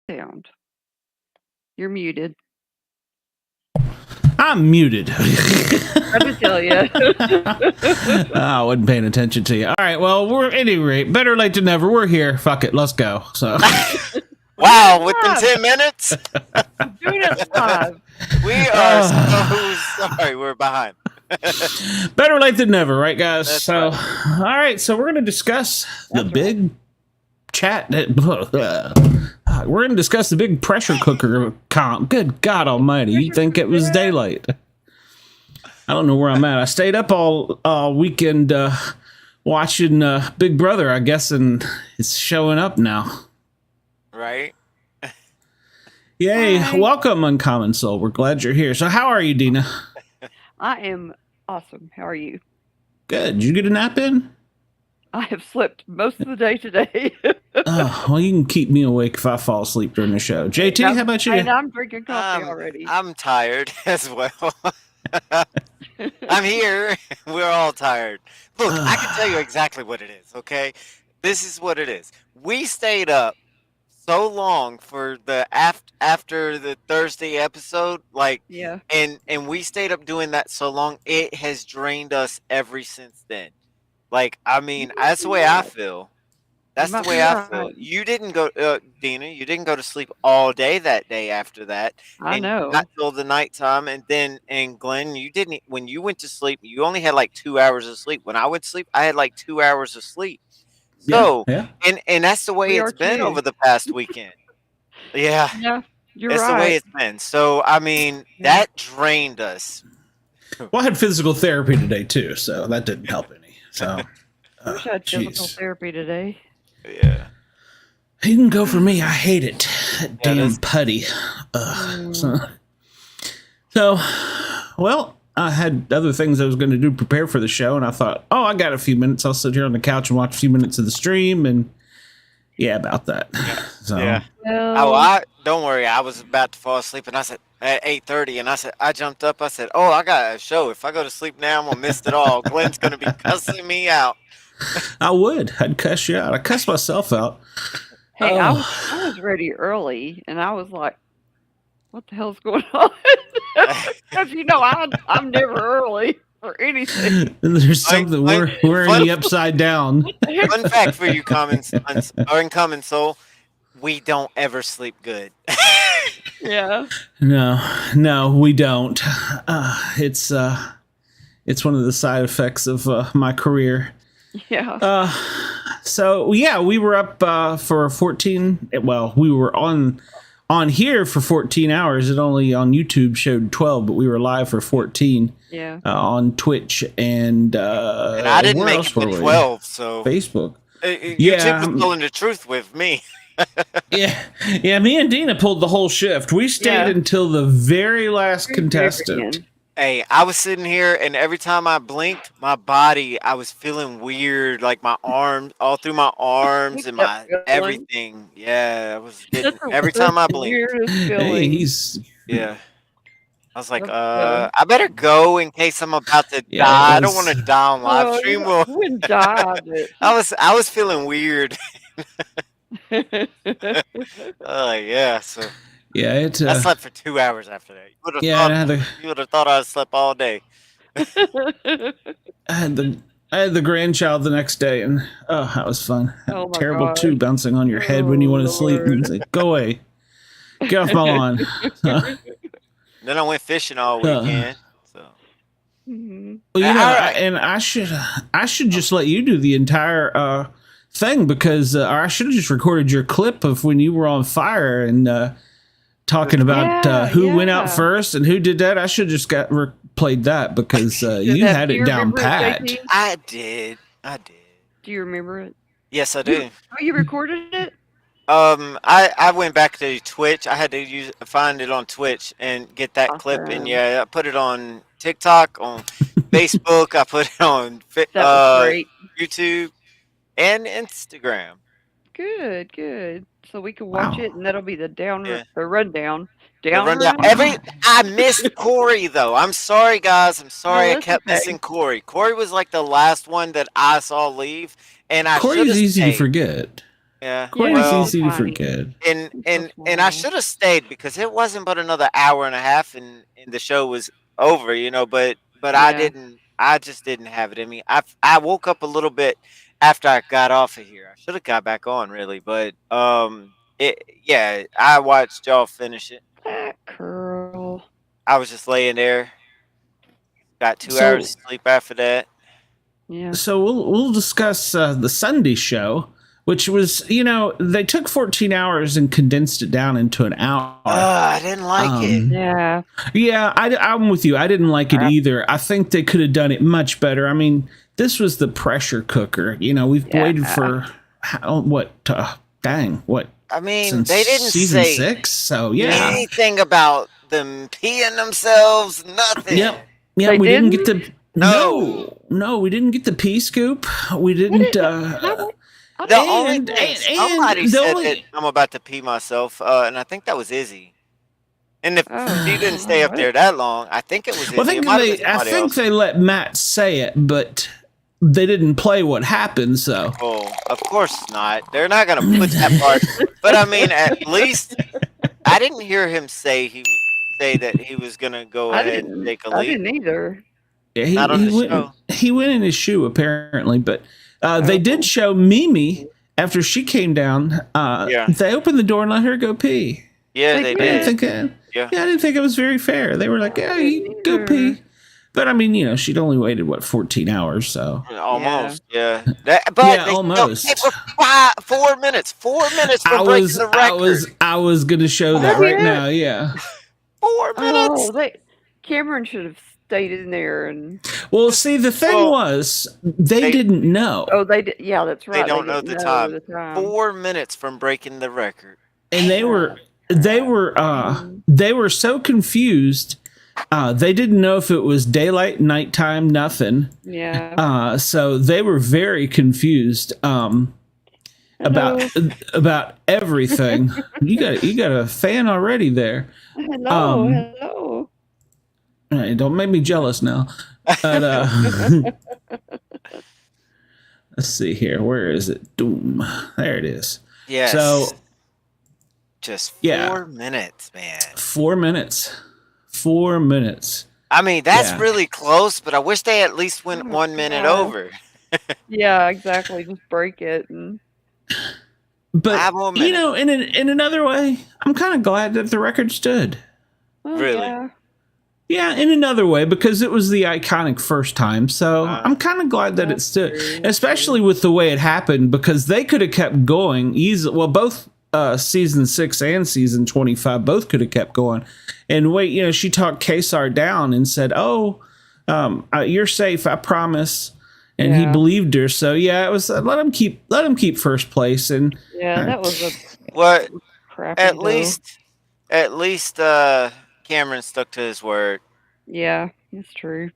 sound. You're muted. I'm muted. I'm to tell you. I wasn't paying attention to you. All right. Well, we're at any rate, better late than never. We're here. Fuck it. Let's go. So. Wow, within 10 minutes? Doing it live. We are so sorry. We're behind. Better late than never, right, guys? That's so, right. All right. So we're going to discuss the big chat. We're going to discuss the big pressure cooker comp. Good God Almighty! You'd think it was daylight. I don't know where I'm at. I stayed up all weekend watching Big Brother, I guess, and it's showing up now. Right? Yay. Hi. Welcome, Uncommon Soul. We're glad you're here. So how are you, Deana? I am awesome. How are you? Good. Did you get a nap in? I have slept most of the day today. Oh, well, you can keep me awake if I fall asleep during the show. JT, how about you? And I'm drinking coffee already. I'm tired as well. I'm here. We're all tired. Look, I can tell you exactly what it is, okay? This is what it is. We stayed up so long for the after the Thursday episode, Yeah. and we stayed up doing that so long, it has drained us ever since then. Like, I mean, that's the way I feel. That's the way I feel. You didn't go, Deana, you didn't go to sleep all day that day after that. I know. Not till the nighttime. And Glenn, you didn't, when you went to sleep, you only had like 2 hours of sleep. When I went to sleep, I had like 2 hours of sleep. So, yeah. And that's the way it's been over the past weekend. Yeah. Yeah, you're That's right. the way it's been. So, I mean, that drained us. Well, I had physical therapy today, too, so that didn't help any. So, I wish I had physical therapy today. Yeah. You can go for me. I hate it. That damn putty. So, well, I had other things I was going to do, prepare for the show, and I thought, oh, I got a few minutes. I'll sit here on the couch and watch a few minutes of the stream, and yeah, about that. Yeah. So, Yeah. Well, Don't worry. I was about to fall asleep, and I said at 8:30, and I jumped up. I said, "Oh, I got a show. If I go to sleep now, I'm gonna miss it all. Glenn's gonna be cussing me out." I'd cuss you out. I cuss myself out. hey, I was ready early, and I was like, what the hell's going on? Because, I'm never early for anything. There's something we're in the upside down. Fun fact for you, Uncommon Soul: we don't ever sleep good. Yeah. No, we don't. It's one of the side effects of my career. Yeah. So yeah, we were up for 14. Well, we were on here for 14 hours. It only on YouTube showed 12, but we were live for 14. Yeah. On Twitch and I didn't make it to 12, so Facebook. YouTube was telling the truth with me. Yeah. Me and Deana pulled the whole shift. We stayed until the very last contestant. Hey, I was sitting here, and every time I blinked, my body, I was feeling weird, like my arms, all through my arms and my everything. Yeah, I was getting, every time I blinked. Hey, yeah. I was like, I better go in case I'm about to die. I don't want to die on live stream. I wouldn't die. I was feeling weird. Yeah, so. Yeah, I slept for 2 hours after that. You would have thought I slept all day. I had the grandchild the next day, and that was fun. Terrible too, bouncing on your head when you want to sleep. And it's like, go away, get off my lawn. Then I went fishing all weekend. So. Well, and I should just let you do the entire thing because I should have just recorded your clip of when you were on fire and. Talking about who went out first and who did that. I should have just played that because you had it down pat. I did. Do you remember it? Yes, I do. Oh, you recorded it? I went back to Twitch. I had to find it on Twitch and get that clip. And I put it on TikTok, on Facebook. I put it on YouTube and Instagram. Good. So we can watch it, and that'll be the rundown. I missed Corey though. I'm sorry, guys. I'm sorry. I kept missing Corey. Corey was like the last one that I saw leave, and Corey's easy to forget. Yeah. Corn Yeah, is Well, easy to tiny. forget. and It's so and and I small. should have stayed because it wasn't but another hour and a half, and the show was over. But Yeah. I just didn't have it in me. I woke up a little bit after I got off of here. I should have got back on really, but yeah, I watched y'all finish it. That curl. I was just laying there, got 2 hours So of sleep after that. Yeah. so we'll discuss the Sunday show, which was, they took 14 hours and condensed it down into an hour. I didn't like it. Yeah. Yeah, I'm with you. I didn't like it either. I think they could have done it much better. I mean, this was the pressure cooker. We've waited for what? I mean, Since they didn't season say 6. So yeah, anything about them peeing themselves. Nothing. yep. They We didn't get didn't? the No. we didn't get the pea scoop. We didn't. The And- only thing and somebody the said only- that I'm about to pee myself, and I think that was Izzy. And if Oh, she didn't stay up there that long, I think it was Izzy. Well, I It might have think been I somebody think else. they let Matt say it, but they didn't play what happened. So Oh, of course not. They're not gonna put that part. But I mean, at least I didn't hear him say that he was gonna go I ahead and didn't. take a I lead. didn't either. yeah, Not on the went. show. He went in his shoe apparently, but they did show Mimi after she came down. Yeah. They opened the door and let her go pee. Yeah, They they I didn't did. think. Yeah. I didn't think it was very fair. They were like, "Yeah, you go Neither. pee." But I mean, she'd only waited 14 hours, so Almost, yeah. Yeah, They almost. It was 4 minutes. 4 minutes for I breaking was the record. I was gonna show that Oh, right yeah. now. Yeah. 4 minutes. Oh, Cameron should have stayed in there and. Well, see, the thing Well, was they they- didn't know, Oh, they did. Yeah, that's right. don't know didn't the time. the time. 4 minutes from breaking the record. and they were so confused. They didn't know if it was daylight, nighttime, nothing. Yeah. So they were very confused about everything. You got a fan already there. Hello. um, Hello. Hey, don't make me jealous now. But, let's see here. Where is it? Doom. There it is. Yes. So just 4 yeah. minutes, man. 4 minutes. 4 minutes. I mean, that's Yeah. really close, but I wish they at least went Oh, 1 minute God. over. Yeah, exactly. Just break it and. But 5 more minutes. in another way, I'm kind of glad that the record stood. Oh, Really? Yeah. Yeah, in another way, because it was the iconic first time. So I'm kind of glad that it stood, true. especially with the way it happened, because they could have kept going easily. Well, both season 6 and season 25 both could have kept going. And wait, she talked Kesar down and said, "Oh, you're safe, I promise." And he Yeah. believed her. So yeah, it was let him keep first place. And Yeah, that was a What? crappy. At though. least, Cameron stuck to his word. Yeah, it's true.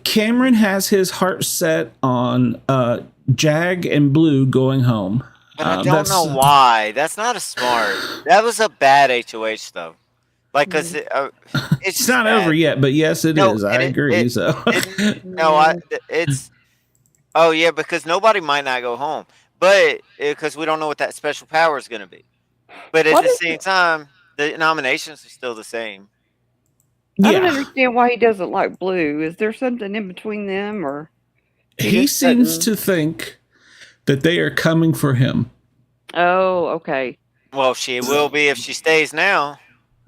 Cameron has his heart set on Jag and Blue going home. But I don't know why. That's not a smart. That was a bad HOH though. Like, cause it's It's not over yet, but yes, it is. I agree. It's. Oh yeah, because nobody might not go home, but because we don't know what that special power is going to be. But at What the is same time, the nominations are still the same. I don't Yeah, understand why he doesn't like Blue. Is there something in between them, or he just seems doesn't- to think that they are coming for him. Oh, okay. Well, she will be if she stays now.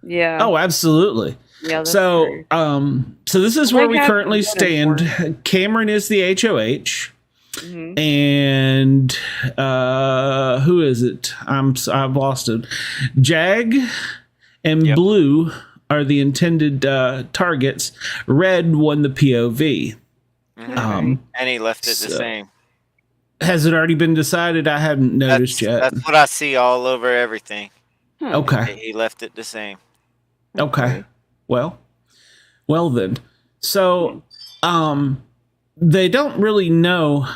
Yeah. Oh, absolutely. yeah. That's So, true. so this is Well, where they we have currently to get it stand. Cameron is the HOH. Mhm. And who is it? I've lost it. Jag and Yep. Blue are the intended targets. Red won the POV. Mhm. And he left it the so- same. Has it already been decided? I hadn't noticed yet. That's what I see all over everything. Huh. Okay. He left it the same. Okay. Well then. So, they don't really know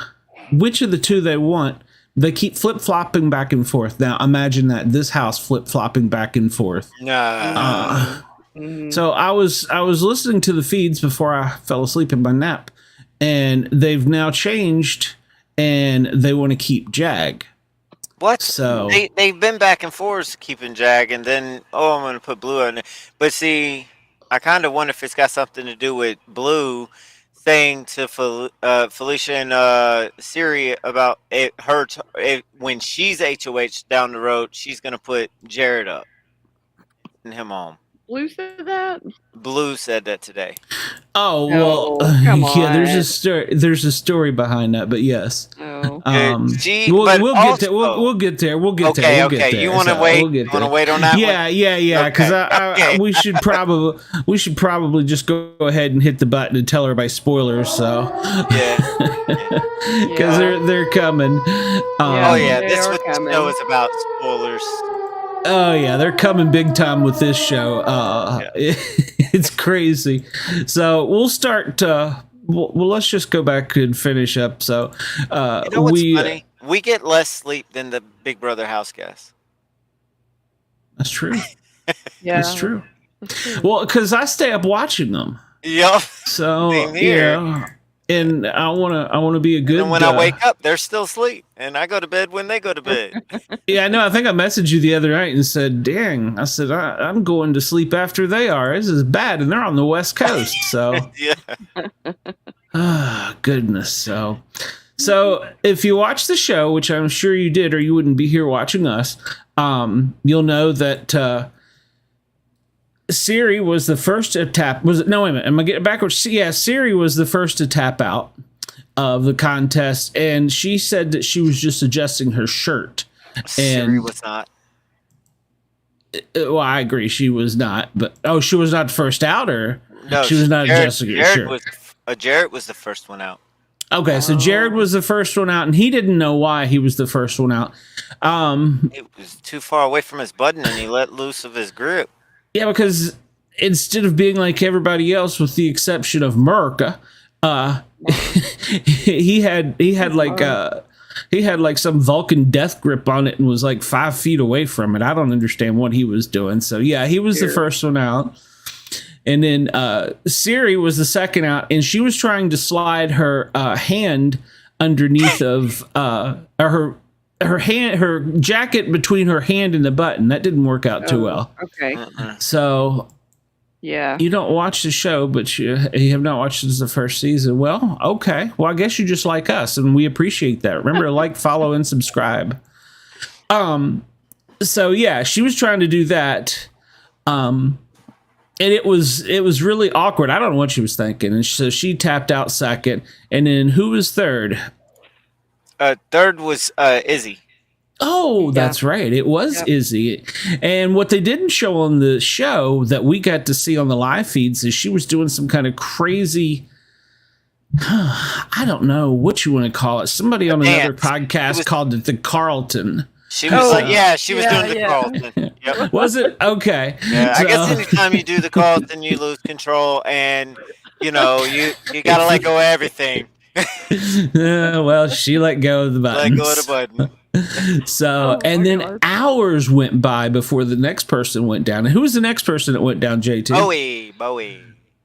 which of the two they want. They keep flip-flopping back and forth. Now, imagine that, this house flip-flopping back and forth. No. Mhm. So I was listening to the feeds before I fell asleep in my nap, and they've now changed, and they want to keep Jag. What? So They've been back and forth keeping Jag, and then I'm gonna put Blue on it. But see, I kind of wonder if it's got something to do with Blue saying to Felicia and Siri about when she's HOH down the road, she's gonna put Jared up and him on. Blue said that? Blue said that today. oh No, well, come yeah. There's a on. story. There's a story behind that, but yes. Oh. We'll get there. We'll get there. We'll get Okay, there. We'll okay. get there. You want to So, wait? we'll get You want to there. wait on that Yeah, one? yeah. Because Okay. we should probably just go ahead and hit the button and tell everybody spoilers. So Yeah. because they're coming. Oh yeah, They this are what the coming. show is about. Spoilers. Oh yeah, they're coming big time with this show. It's crazy. So we'll start. Well, let's just go back and finish up. So You know what's funny? We get less sleep than the Big Brother house guests. That's true. Yeah. That's true. Well, because I stay up watching them. Yep. So Same here. yeah, and I wanna be a good. And when I wake up, they're still asleep, and I go to bed when they go to bed. Yeah, I know. I think I messaged you the other night and said, "Dang," I said, I'm going to sleep after they are. This is bad, and they're on the West Coast. So, Yeah. Goodness. So if you watch the show, which I'm sure you did, or you wouldn't be here watching us, you'll know that Siri was the first to tap. Was it? No, wait a minute. Am I getting backwards? Yeah, Siri was the first to tap out of the contest, and she said that she was just adjusting her shirt. Siri was not. Well, I agree, she was not. But she was not first out, or No, she was not adjusting her shirt. Jared was the first one out. Okay, so Jared was the first one out, and he didn't know why he was the first one out. It was too far away from his button, and he let loose of his grip. Yeah, because instead of being like everybody else, with the exception of Merc, he had like some Vulcan death grip on it and was like 5 feet away from it. I don't understand what he was doing. So yeah, he was the first one out. And then Siri was the second out, and she was trying to slide her hand underneath of her jacket between her hand and the button. That didn't work out too well. Okay. So Yeah. you don't watch the show, but you have not watched since the first season. Well, okay. Well, I guess you just like us, and we appreciate that. Remember to like, follow, and subscribe. So yeah, she was trying to do that. And it was really awkward. I don't know what she was thinking. And so she tapped out second. And then who was third? Third was Izzy. Oh, that's right. It was Izzy. And what they didn't show on the show that we got to see on the live feeds is she was doing some kind of crazy, I don't know what you want to call it. Somebody on another podcast called it the Carlton. She was she was doing the Carlton. Yep. Was it? Okay. Yeah, I guess anytime you do the Carlton, you lose control, and you got to let go of everything. Well, she let go of the button. Let go of the button. So, and then hours went by before the next person went down. And who was the next person that went down, JT?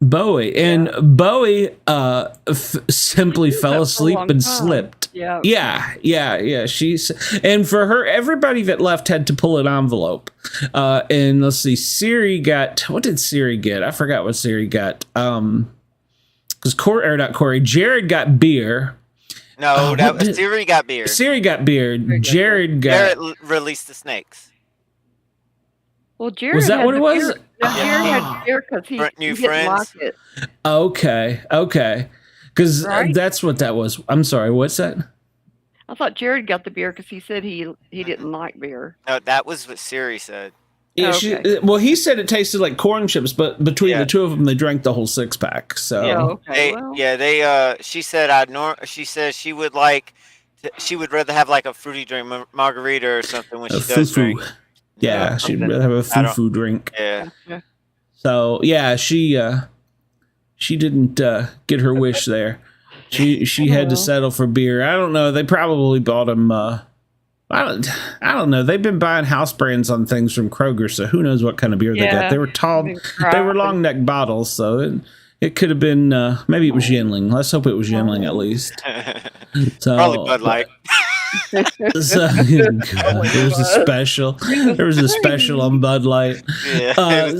Bowie. And Bowie simply fell asleep and slipped. Yeah. And for her, everybody that left had to pull an envelope. And let's see, Siri got, what did Siri get? I forgot what Siri got. Because Jared got beer. No, Siri got beer. Siri got beer. Jared released the snakes. Well, Jared was that what it was? Jared had beer because he didn't like it. Okay. Because that's what that was. I'm sorry. What's that? I thought Jared got the beer because he said he didn't like beer. No, that was what Siri said. Yeah, he said it tasted like corn chips, but between the two of them, they drank the whole 6-pack. So she said she said she would rather have like a fruity drink, margarita or something when she does drink. Yeah, she'd rather have a foo-foo drink. Yeah. So yeah, she didn't get her wish there. She had to settle for beer. I don't know. They probably bought him. I don't know. They've been buying house brands on things from Kroger, so who knows what kind of beer they got. They were tall. They were long neck bottles, so it could have been. Maybe it was Yinling. Let's hope it was Yinling at least. So, probably Bud Light. So there was a special. There was a special on Bud Light. Yeah.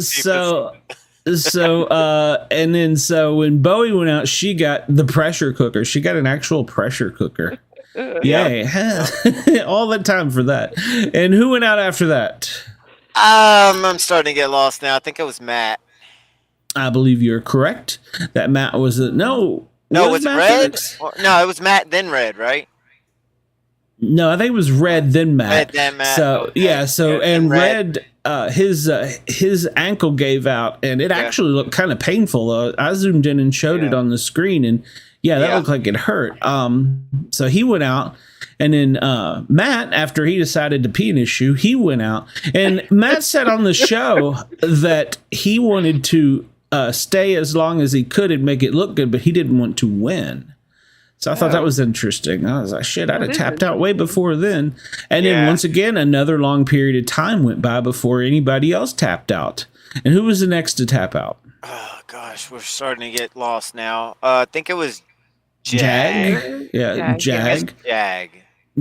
And then when Bowie went out, she got the pressure cooker. She got an actual pressure cooker. Yay. All the time for that. And who went out after that? I'm starting to get lost now. I think it was Matt. I believe you're correct. That Matt was no. No, was it Red? Next? No, it was Matt then Red, right? No, I think it was Red then Matt. Red then Matt. So okay. yeah, so and Red, his ankle gave out, and it actually looked kind of painful. I zoomed in and showed it on the screen, and that looked like it hurt. So he went out, and then Matt, after he decided to pee in his shoe, he went out, and Matt said on the show that he wanted to stay as long as he could and make it look good, but he didn't want to win. So I thought that was interesting. I was like, shit, I'd have tapped out way before then. And then once again, another long period of time went by before anybody else tapped out. And who was the next to tap out? Oh, gosh, we're starting to get lost now. I think it was Jag. Yeah, Jag.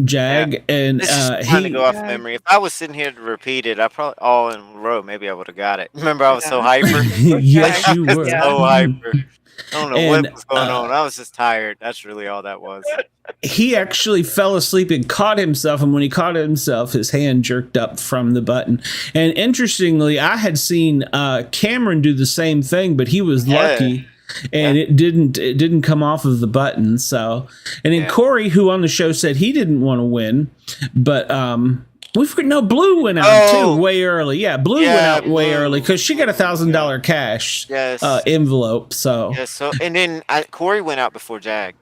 Jag. And this is trying to go off memory. If I was sitting here to repeat it, I probably all in a row. Maybe I would have got it. Remember, I was so hyper. Yes, you were. So hyper. I don't know what was going on. I was just tired. That's really all that was. He actually fell asleep and caught himself. And when he caught himself, his hand jerked up from the button. And interestingly, I had seen Cameron do the same thing, but he was lucky. And it didn't come off of the button. So, and then Corey, who on the show said he didn't want to win, but Blue went out too way early. Yeah, Blue went out way early because she got $1,000 cash envelope. So and then Corey went out before Jag.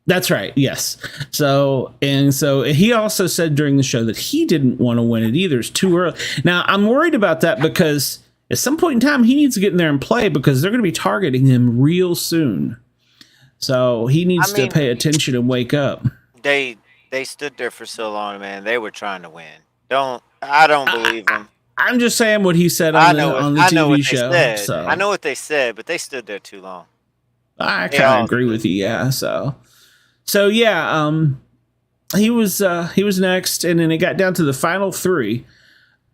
That's right. Yes. So he also said during the show that he didn't want to win it either. It's too early. Now I'm worried about that because at some point in time, he needs to get in there and play because they're going to be targeting him real soon. So he needs to pay attention and wake up. They stood there for so long, man. They were trying to win. I don't believe them. I'm just saying what he said on the TV show. So. I know what they said, but they stood there too long. I kind of agree with you. Yeah. So he was next, and then it got down to the final three.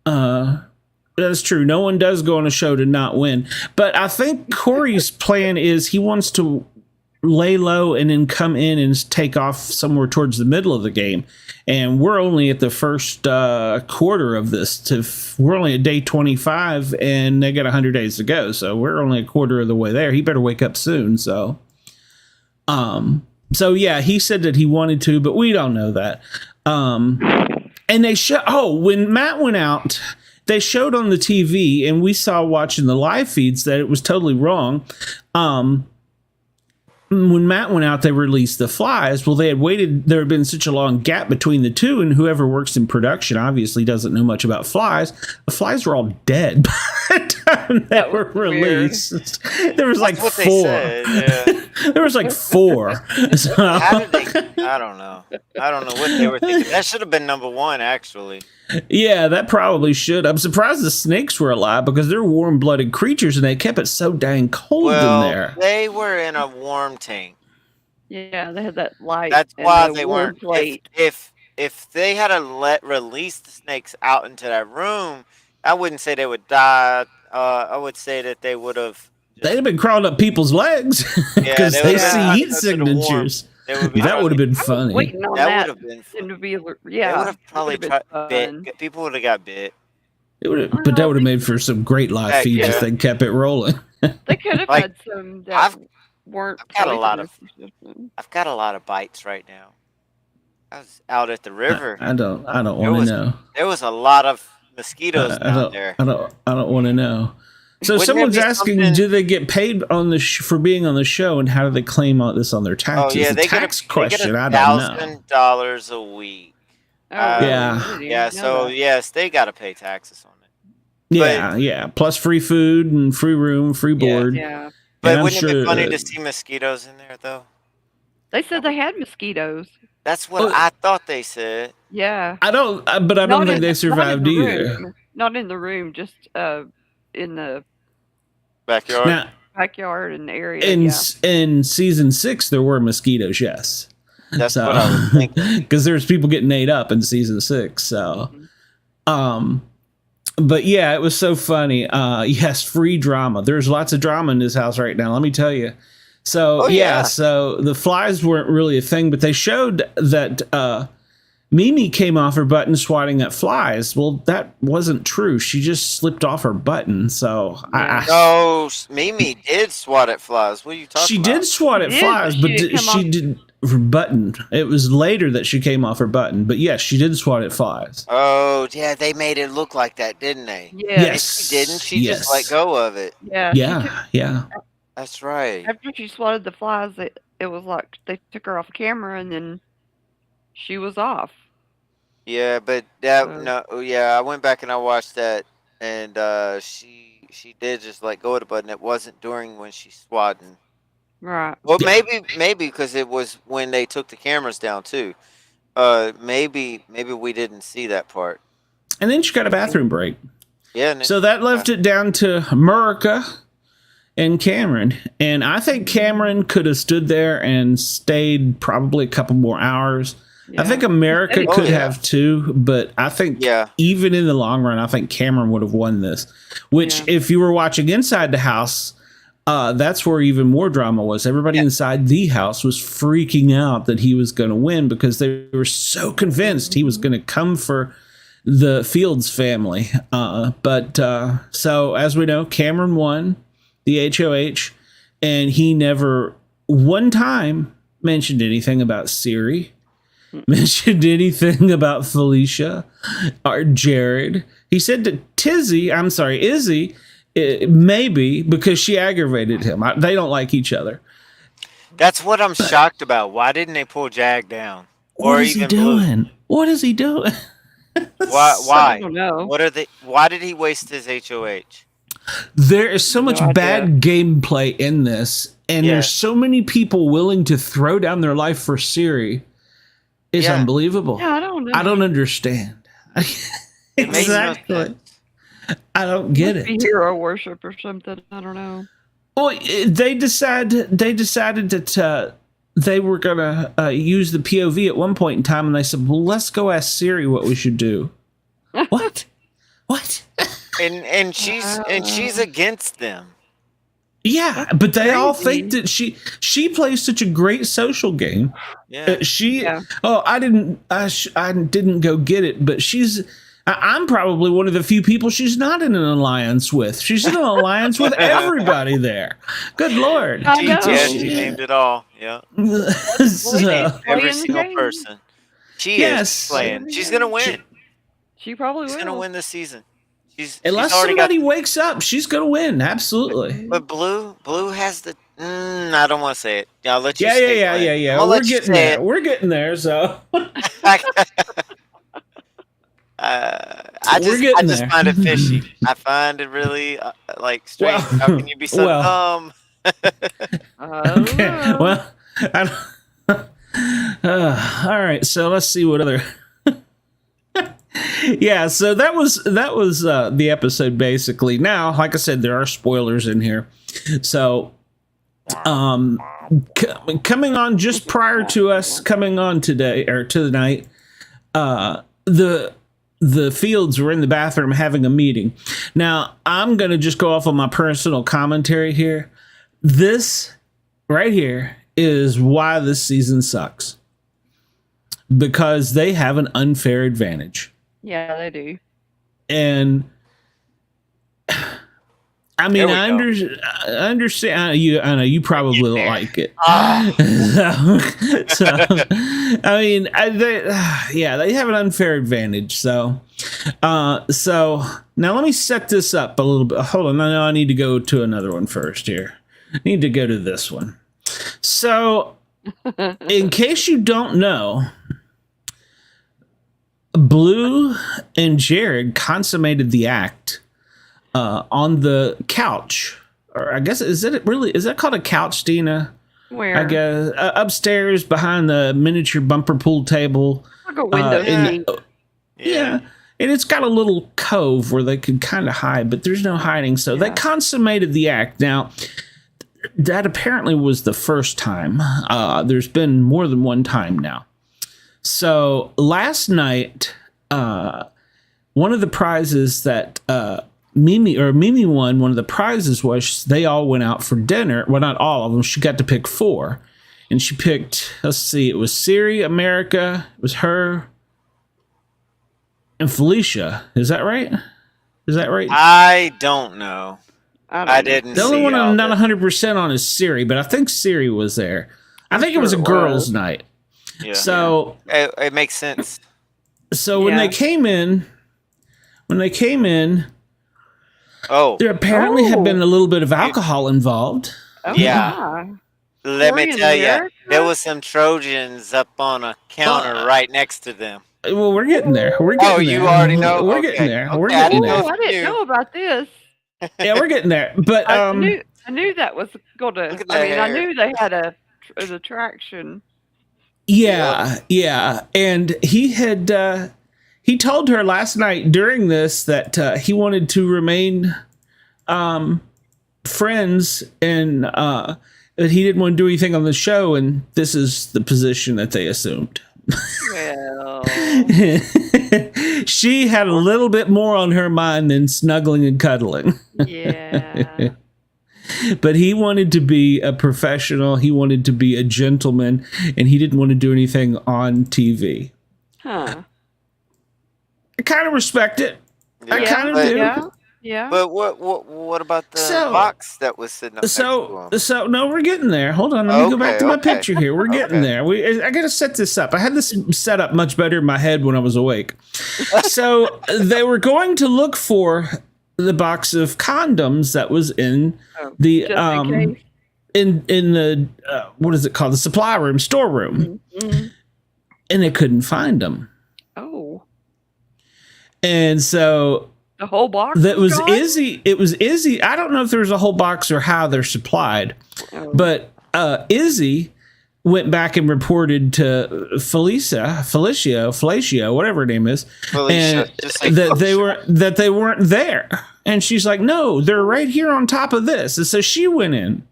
That's true. No one does go on a show to not win. But I think Corey's plan is he wants to lay low and then come in and take off somewhere towards the middle of the game. And we're only at the first quarter of this. We're only at day 25, and they got 100 days to go. So we're only a quarter of the way there. He better wake up soon. So he said that he wanted to, but we don't know that. And they when Matt went out, they showed on the TV, and we saw watching the live feeds that it was totally wrong. When Matt went out, they released the flies. Well, they had waited. There had been such a long gap between the two, and whoever works in production obviously doesn't know much about flies. The flies were all dead by the time that were released. There was like 4. There was like 4. So. How did they? I don't know what they were thinking. That should have been number 1, actually. Yeah, that probably should. I'm surprised the snakes were alive because they're warm-blooded creatures, and they kept it so dang cold in there. They were in a warm tank. Yeah, they had that light. That's why they weren't. If they had released the snakes out into that room, I wouldn't say they would die. I would say that they would have. They'd have been crawling up people's legs because they see heat signatures. That would have been funny. That would have been fun. They would have probably bit. People would have got bit. But that would have made for some great live feeds if they kept it rolling. They could have had some that weren't. I've got a lot of bites right now. I was out at the river. I don't want to know. There was a lot of mosquitoes down there. I don't want to know. So someone's asking, do they get paid on the for being on the show, and how do they claim this on their taxes? Oh, yeah, the tax question, I don't know. $1,000 a week. Yeah. So yes, they got to pay taxes on it. Yeah. Plus free food and free room, free board. Yeah. But wouldn't it be funny to see mosquitoes in there, though? They said they had mosquitoes. That's what I thought they said. Yeah. I don't think they survived either. Not in the room, just in the backyard. Now, backyard and area. In season 6, there were mosquitoes. Yes. That's what I was thinking. Because there's people getting ate up in season 6. So, but yeah, it was so funny. Yes, free drama. There's lots of drama in this house right now. Let me tell you. So so the flies weren't really a thing, but they showed that Mimi came off her button swatting at flies. Well, that wasn't true. She just slipped off her button. So no, Mimi did swat at flies. What are you talking about? She did swat at flies, but she did her button. It was later that she came off her button. But yes, she did swat at flies. Oh, yeah, they made it look like that, didn't they? Yeah. Yes. She didn't. She just let go of it. Yeah. That's right. After she swatted the flies, it was like they took her off camera and then she was off. Yeah, but I went back and I watched that, and she did just let go of the button. It wasn't during when she's swatting. Right. Well, maybe because it was when they took the cameras down too. Maybe we didn't see that part. And then she got a bathroom break. Yeah. So that left it down to America and Cameron. And I think Cameron could have stood there and stayed probably a couple more hours. Yeah. I think America could have too, but I think even in the long run, I think Cameron would have won this. Which, if you were watching inside the house, that's where even more drama was. Everybody inside the house was freaking out that he was going to win because they were so convinced he was going to come for the Fields family. So as we know, Cameron won the HOH, and he never one time mentioned anything about Siri. Mentioned anything about Felicia or Jared. He said to Izzy, maybe because she aggravated him. They don't like each other. That's what I'm shocked about. Why didn't they pull Jag down? What is he doing? What is he doing? Why? I don't know. Why did he waste his HOH? There is so much bad gameplay in this, and there's so many people willing to throw down their life for Siri. It's unbelievable. Yeah, I don't know. I don't understand. Exactly. I don't get it. Hero worship or something. I don't know. Well, they decided that they were gonna use the POV at one point in time, and they said, "Well, let's go ask Siri what we should do." What? And she's against them. Yeah, but they all think that she plays such a great social game. Yeah. I didn't go get it, but I'm probably one of the few people she's not in an alliance with. She's in an alliance with everybody there. Good Lord. She named it all. Yeah. Every single person. She is playing. She's going to win. She probably will. She's going to win this season. Unless somebody wakes up, she's going to win. Absolutely. But Blue has the... I don't want to say it. I'll let you say it. Yeah. We're getting there. We're getting there, so... I just find it fishy. I find it really strange. How can you be so dumb? Okay. Well, all right. So let's see what other. So that was the episode basically. Now, like I said, there are spoilers in here. So, coming on just prior to us coming on today or tonight, the Fields were in the bathroom having a meeting. Now, I'm going to just go off on my personal commentary here. This right here is why this season sucks. Because they have an unfair advantage. Yeah, they do. And I mean, I understand. I know you probably don't like it. So, I mean, they have an unfair advantage. So now let me set this up a little bit. Hold on. I know I need to go to another one first here. I need to go to this one. So, in case you don't know, Blue and Jared consummated the act on the couch, or I guess is that called a couch, Deana? Where? I guess upstairs behind the miniature bumper pool table. Like a window. Yeah, and it's got a little cove where they could kind of hide, but there's no hiding. So they consummated the act. Now, that apparently was the first time. There's been more than one time now. So last night, one of the prizes that Mimi won, one of the prizes was they all went out for dinner. Well, not all of them. She got to pick 4. And she picked, let's see, it was Siri, America, it was her, and Felicia. Is that right? I don't know. I didn't see the only one I'm not that. 100% on is Siri, but I think Siri was there. I think it was a girls' night. Yeah. So it makes sense. So when they came in, there apparently had been a little bit of alcohol involved. Oh, Yeah. Let me tell you, there was some Trojans up on a counter right next to them. Well, we're getting there. You already know? We're Okay. getting there. We're Okay, I getting didn't there. know. I didn't know about this. Yeah, we're getting there. But I knew that was going to. Look at I that mean, I hair. knew they had an attraction. yeah. And he had he told her last night during this that he wanted to remain friends and that he didn't want to do anything on the show, and this is the position that they assumed. Well, She had a little bit more on her mind than snuggling and cuddling. yeah. But he wanted to be a professional. He wanted to be a gentleman, and he didn't want to do anything on TV. Huh. I kind of respect it. I kind of do. Yeah. But what about the So- box that was sitting up next to him? So no, we're getting there. Hold on, let me go back to my Okay. picture here. We're getting there. I got to set this up. I had this set up much better in my head when I was awake. So they were going to look for the box of condoms that was in the just in case. in the what is it called, the supply room, storeroom, and they couldn't find them. Oh, And so the whole box. that was gone? Izzy. It was Izzy. I don't know if there's a whole box or how they're supplied, Oh. but Izzy went back and reported to Felicia, whatever her name is, Felicia, just say that Felicia. they weren't there. And she's like, no, they're right here on top of this. And so she went in.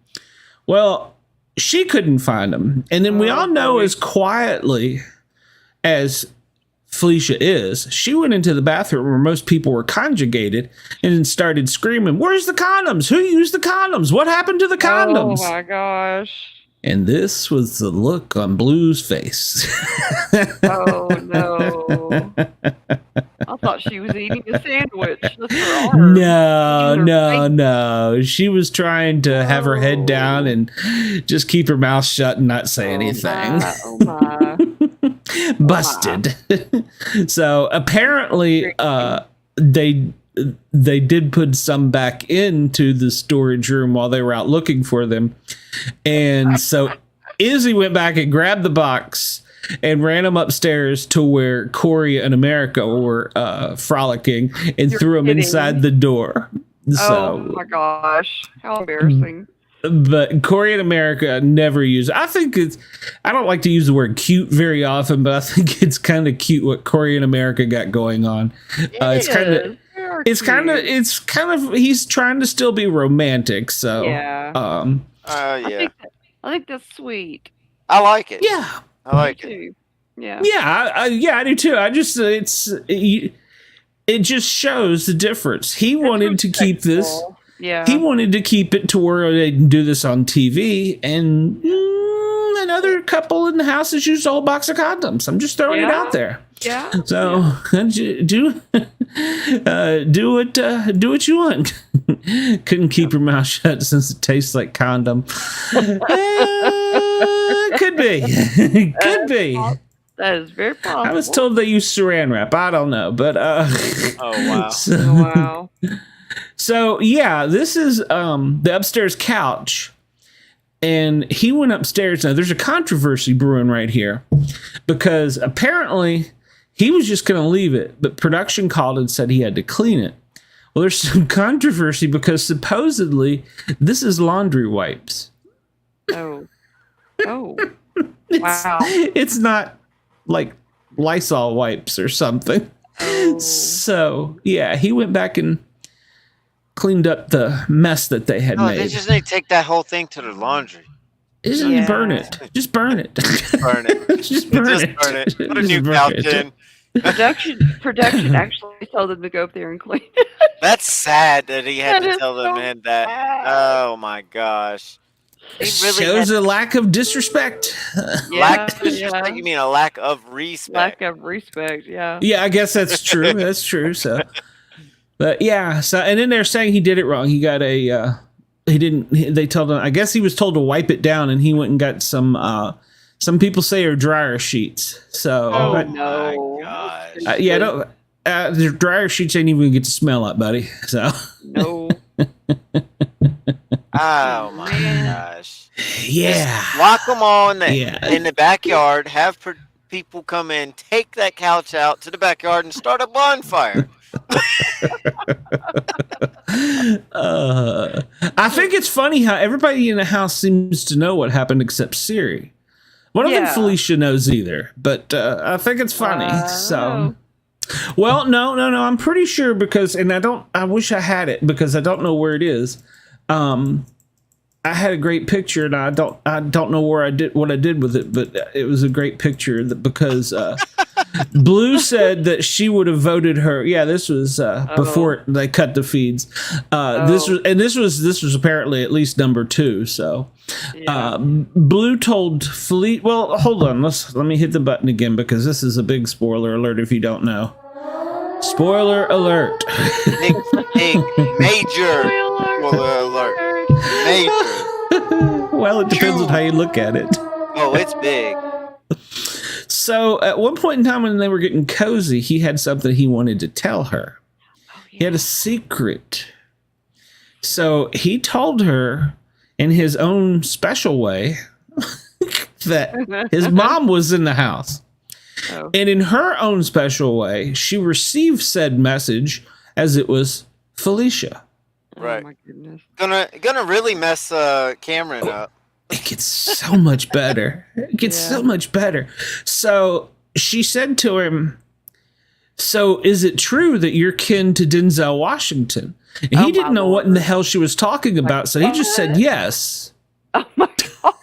Well, she couldn't find them. And then we all know, as quietly as Felicia is, she went into the bathroom where most people were conjugated and then started screaming, "Where's the condoms? Who used the condoms? What happened to the condoms?" Oh my gosh. And this was the look on Blue's face. Oh no. I thought she was eating a sandwich. That's her arm. No. She was trying to have her head down and just keep her mouth shut and not say anything. Oh my. Busted. So apparently they did put some back into the storage room while they were out looking for them. And so Izzy went back and grabbed the box and ran them upstairs to where Corey and America were frolicking and threw them inside the door. Oh my gosh. How embarrassing. But Corey and America never use. I don't like to use the word cute very often, but I think it's kind of cute what Corey and America got going on. It's kind of he's trying to still be romantic. So yeah. Yeah. I think that's sweet. I like it. Yeah. I like it. Too. Yeah. I do too. I just it just shows the difference. He wanted to keep this. Yeah. He wanted to keep it to where they can do this on TV, and another couple in the house has used a whole box of condoms. I'm just throwing it out there. Yeah. So do what you want. Couldn't keep her mouth shut since it tastes like condom. Could be. Could be. That is very possible. I was told they use saran wrap. I don't know, but Oh wow. Wow. So yeah, this is the upstairs couch, and he went upstairs. Now there's a controversy brewing right here because apparently he was just going to leave it, but production called and said he had to clean it. Well, there's some controversy because supposedly this is laundry wipes. Oh. Wow. It's not like Lysol wipes or something. Oh. So yeah, he went back and cleaned up the mess that they had No, made. they just need to take that whole thing to the laundry. Just burn it. Just burn it. Burn it. Just burn Just it. burn it. Put a Just new burn couch it. in. Production actually told them to go up there and clean it. That's sad that he had That to is tell the so man that. sad. Oh my gosh. He really Shows had a lack of disrespect. lack of disrespect. You mean a lack of respect? Lack of respect, yeah. Yeah, I guess that's true. That's true. So, but yeah. So, and then they're saying he did it wrong. He got a. He didn't. They told him. I guess he was told to wipe it down, and he went and got some. Some people say are dryer sheets. So. Oh my gosh. Yeah. Don't. The dryer sheets ain't even gonna get to smell up, buddy. So. No. Oh my gosh. Yeah. Just lock them all in the backyard. Have people come in, take that couch out to the backyard, and start a bonfire. I think it's funny how everybody in the house seems to know what happened except Siri. I don't think Felicia knows either, but I think it's funny. So, well, no. I'm pretty sure because, and I wish I had it because I don't know where it is. I had a great picture, and I don't know where I did what I did with it, but it was a great picture because Blue said that she would have voted her. Yeah, this was before they cut the feeds. This was apparently at least number 2. So Blue told Felicia. Well, hold on. Let me hit the button again because this is a big spoiler alert. If you don't know, spoiler alert. Big major spoiler alert. Major. Well, it depends on how you look at it. Oh, it's big. So at one point in time when they were getting cozy, he had something he wanted to tell her. He had a secret. So he told her in his own special way that his mom was in the house. Oh. And in her own special way, she received said message as it was Felicia. Right. Oh my goodness. Gonna really mess Cameron up. It gets so much better. It gets so much better. So she said to him, "So is it true that you're kin to Denzel Washington?" And he didn't know what in the hell she was talking about, so he just said yes. Oh my god.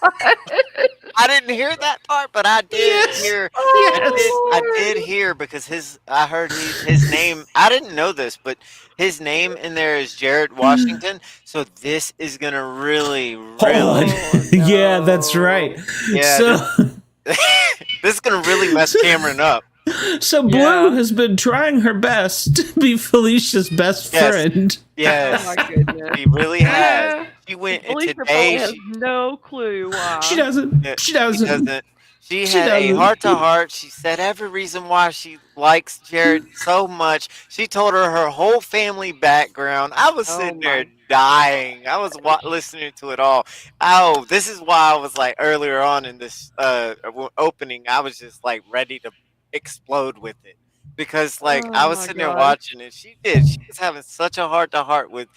I didn't hear that part, but I did hear. I did hear because I heard his name. I didn't know this, but his name in there is Jared Washington. So this is gonna really. Yeah, that's right. Yeah, So this is gonna really mess Cameron up. So Blue has been trying her best to be Felicia's best friend. Yes, Oh my goodness. he really has. She went Felicia today. has no clue why. She doesn't. Yeah, She doesn't. She had a heart-to-heart. She said every reason why she likes Jared so much. She told her whole family background. I was sitting there dying. I was listening to it all. Oh, this is why I was like earlier on in this opening, I was just like ready to explode with it. Because like I was sitting there watching it. She was having such a heart-to-heart with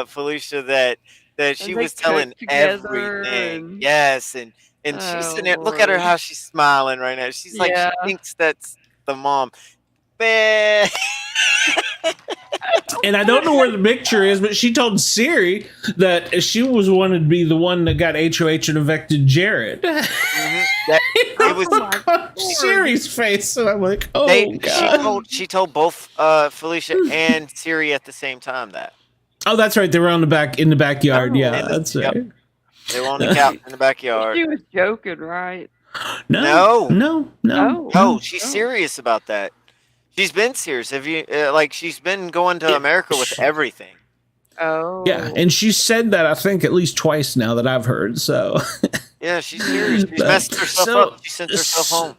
Felicia that she was telling everything. Yes, and she's sitting there. Look at her, how she's smiling right now. She's like, she thinks that's the mom. Man. And I don't know where the picture is, but she told Siri that she was wanted to be the one that got HOH and evicted Jared. It was Siri's face. So I'm like, God. She told both Felicia and Siri at the same time that. Oh, that's right. They were in the backyard. Oh, yeah, that's right. Yep. They were on the couch in the backyard. She was joking, right? No. No, she's serious about that. She's been serious. Have you she's been going to America with everything. Oh. Yeah, and she said that I think at least twice now that I've heard. So yeah, she's serious. She's messed herself up. She sent herself home.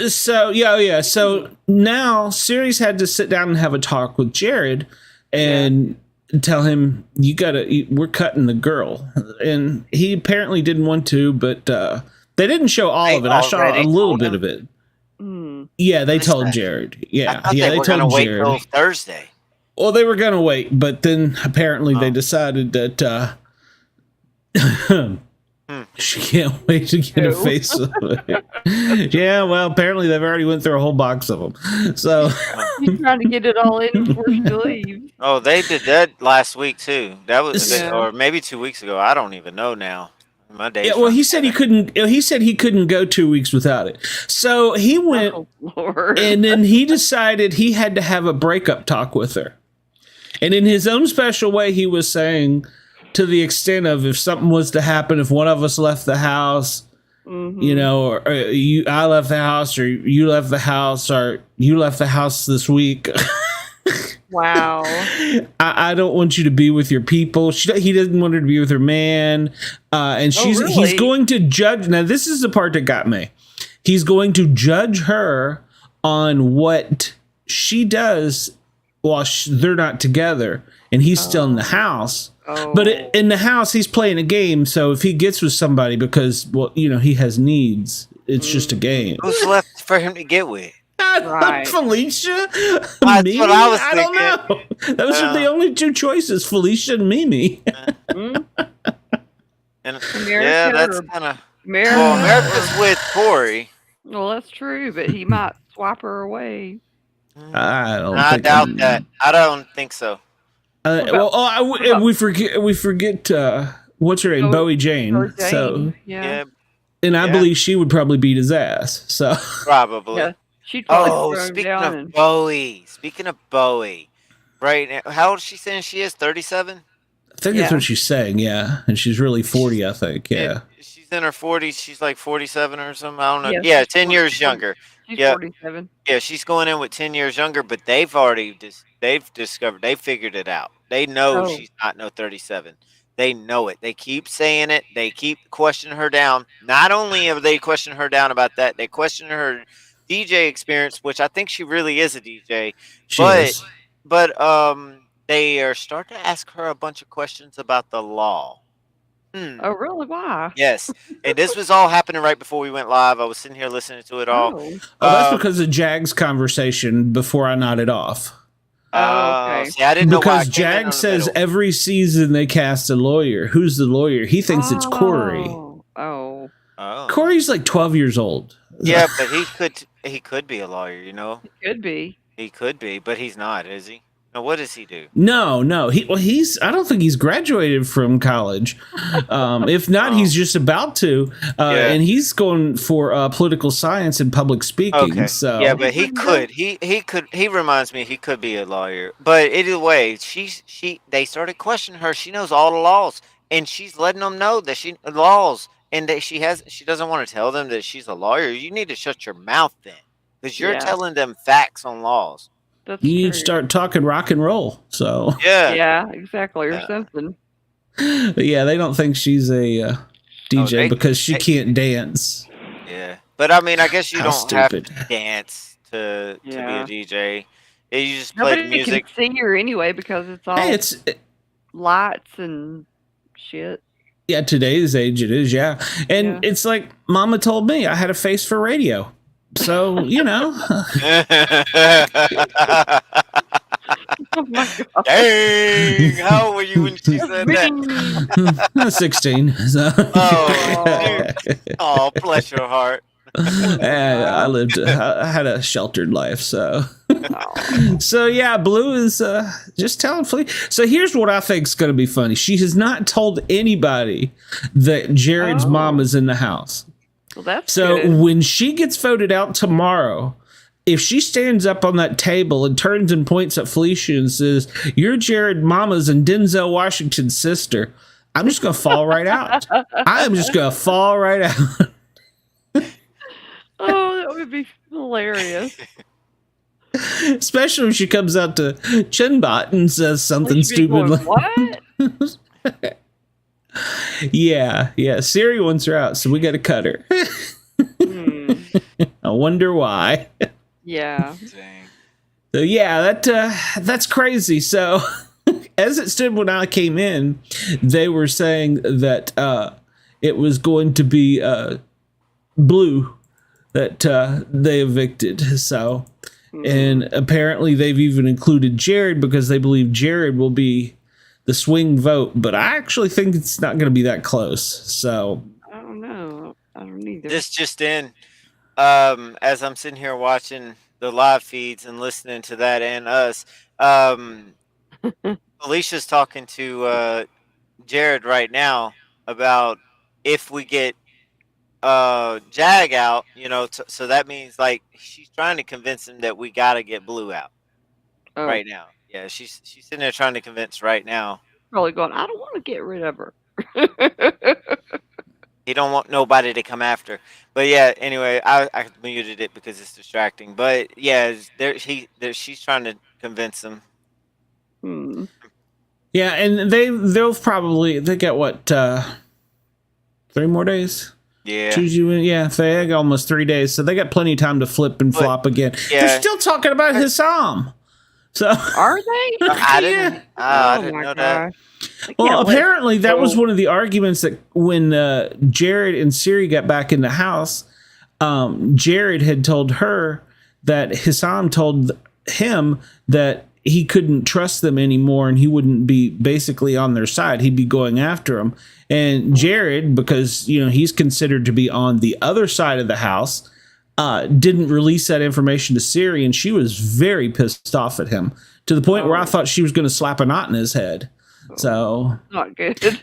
So yeah. So now Siri's had to sit down and have a talk with Jared and tell him we're cutting the girl, and he apparently didn't want to, but they didn't show all of it. I saw a little bit of it. Yeah, they told Jared. Yeah, they told wait Jared till Thursday. Well, they were gonna wait, but then apparently they decided that she can't wait to get a face of it. Yeah, well, apparently they've already went through a whole box of them. So She's trying to get it all in before she leaves. Oh, they did that last week too. That was, This- Yeah. or maybe 2 weeks ago. I don't even know now. My Yeah, days. well, run he said he together. couldn't. He said he couldn't go 2 weeks without it. So he went, Oh, Lord. and then he decided he had to have a breakup talk with her. And in his own special way, he was saying, to the extent of, if something was to happen, if one of us left the house, you know, or I left the house, or you left the house, or you left the house this week. Wow. I don't want you to be with your people. He doesn't want her to be with her man, and he's really? going to judge. Now, this is the part that got me. He's going to judge her on what she does while they're not together, and he's still in the house. Oh. But in the house, he's playing a game. So if he gets with somebody because, well, you know, he has needs, it's just a game. Who's left for him to get with? Right. Felicia, That's Mimi. what I was I don't know. Those are the only two choices: Felicia and Mimi. And America yeah, that's or- kind of. America. Well, America's with Corey. Well, that's true, but he might swap her away. I doubt that. I don't think so. We forget. What's her name? Bowie Jane. Or Jane. So, Yeah. and I believe she would probably beat his ass. So, Probably. Yeah. She'd probably Oh, throw him speaking down of and Bowie. Speaking of Bowie. Right now, how old is she saying she is? 37? I think that's Yeah. what she's saying. Yeah, and she's really 40. I think. Yeah. She's in her 40s. She's like 47 or something. I don't know. Yes, Yeah, she's 10 years 47. younger. she's Yeah. 47. Yeah, she's going in with 10 years younger, but they've already they've discovered, they figured it out. They know Oh. she's not no 37. They know it. They keep saying it. They keep questioning her down. Not only have they questioned her down about that, they question her DJ experience, which I think she really is a DJ. She But is. they are starting to ask her a bunch of questions about the law. Oh, really? Why? Yes, and this was all happening right before we went live. I was sitting here listening to it all. Oh. Oh, that's because of Jag's conversation before I nodded off. Oh, okay. See, I didn't know why I Because came in on Jag the says middle. every season they cast a lawyer. Who's the lawyer? He thinks it's Corey. Oh. Oh. Corey's like 12 years old. Yeah, but he could be a lawyer, you know. Could be. He could be, but he's not, is he? Now, what does he do? No. I don't think he's graduated from college. If not, he's just about to. And he's going for political science and public speaking. Okay. So Yeah, but he could. He reminds me he could be a lawyer. But either way, they started questioning her. She knows all the laws, and she's letting them know that she laws, and that she doesn't want to tell them that she's a lawyer. You need to shut your mouth then, because you're Yeah. telling them facts on laws. That's you need true. to start talking rock and roll. So Yeah. Yeah, exactly, or Yeah. something. but yeah, they don't think she's a DJ because she they- can't dance. Yeah. But I mean, I guess you How don't have stupid. to dance to be Yeah. a DJ. You just play the Nobody music. can see her anyway because it's all Hey, it's lights and shit. yeah, today's age it is, yeah. And Yeah. it's like Mama told me I had a face for radio. So, you know, Oh my god. Dang! How old were you when she said that? 16. So. Oh, bless your heart. I had a sheltered life, so so yeah, Blue is just telling Flea. So here's what I think is going to be funny. She has not told anybody that Jared's mom is in the house. Well, that's So good. when she gets voted out tomorrow, if she stands up on that table and turns and points at Felicia and says, "You're Jared Mama's and Denzel Washington's sister," I'm just going to fall right out. I am just going to fall right out. Oh, that would be hilarious. Especially when she comes out to Chinbot and says something Would you be stupid. going, what? Yeah. Siri wants her out, so we got to cut her. I wonder why. Yeah. Dang. So yeah, that's crazy. So as it stood when I came in, they were saying that it was going to be Blue that they evicted. So, and apparently they've even included Jared because they believe Jared will be the swing vote. But I actually think it's not going to be that close. So I don't know. I don't either. This just in, as I'm sitting here watching the live feeds and listening to that and us, Felicia's talking to Jared right now about if we get Jag out, so that means like she's trying to convince him that we gotta get Blue out Oh, right now. Yeah, she's sitting there trying to convince right now. probably going, I don't want to get rid of her. He don't want nobody to come after. But yeah, anyway, I muted it because it's distracting. But yeah, she's trying to convince him. Hmm. Yeah, and they got what 3 more days? Yeah. Tuesday, yeah, they got almost 3 days, so they got plenty of time to flip and flop again. Yeah. They're still talking about Hissam. So Are they? I didn't Oh my know that. gosh. I well, can't let apparently it that go. was one of the arguments that when Jared and Siri got back in the house, Jared had told her that Hissam told him that he couldn't trust them anymore and he wouldn't be basically on their side. He'd be going after them. And Jared, because he's considered to be on the other side of the house, didn't release that information to Siri, and she was very pissed off at him to the point where I thought she was going to slap a knot in his head. So Not good.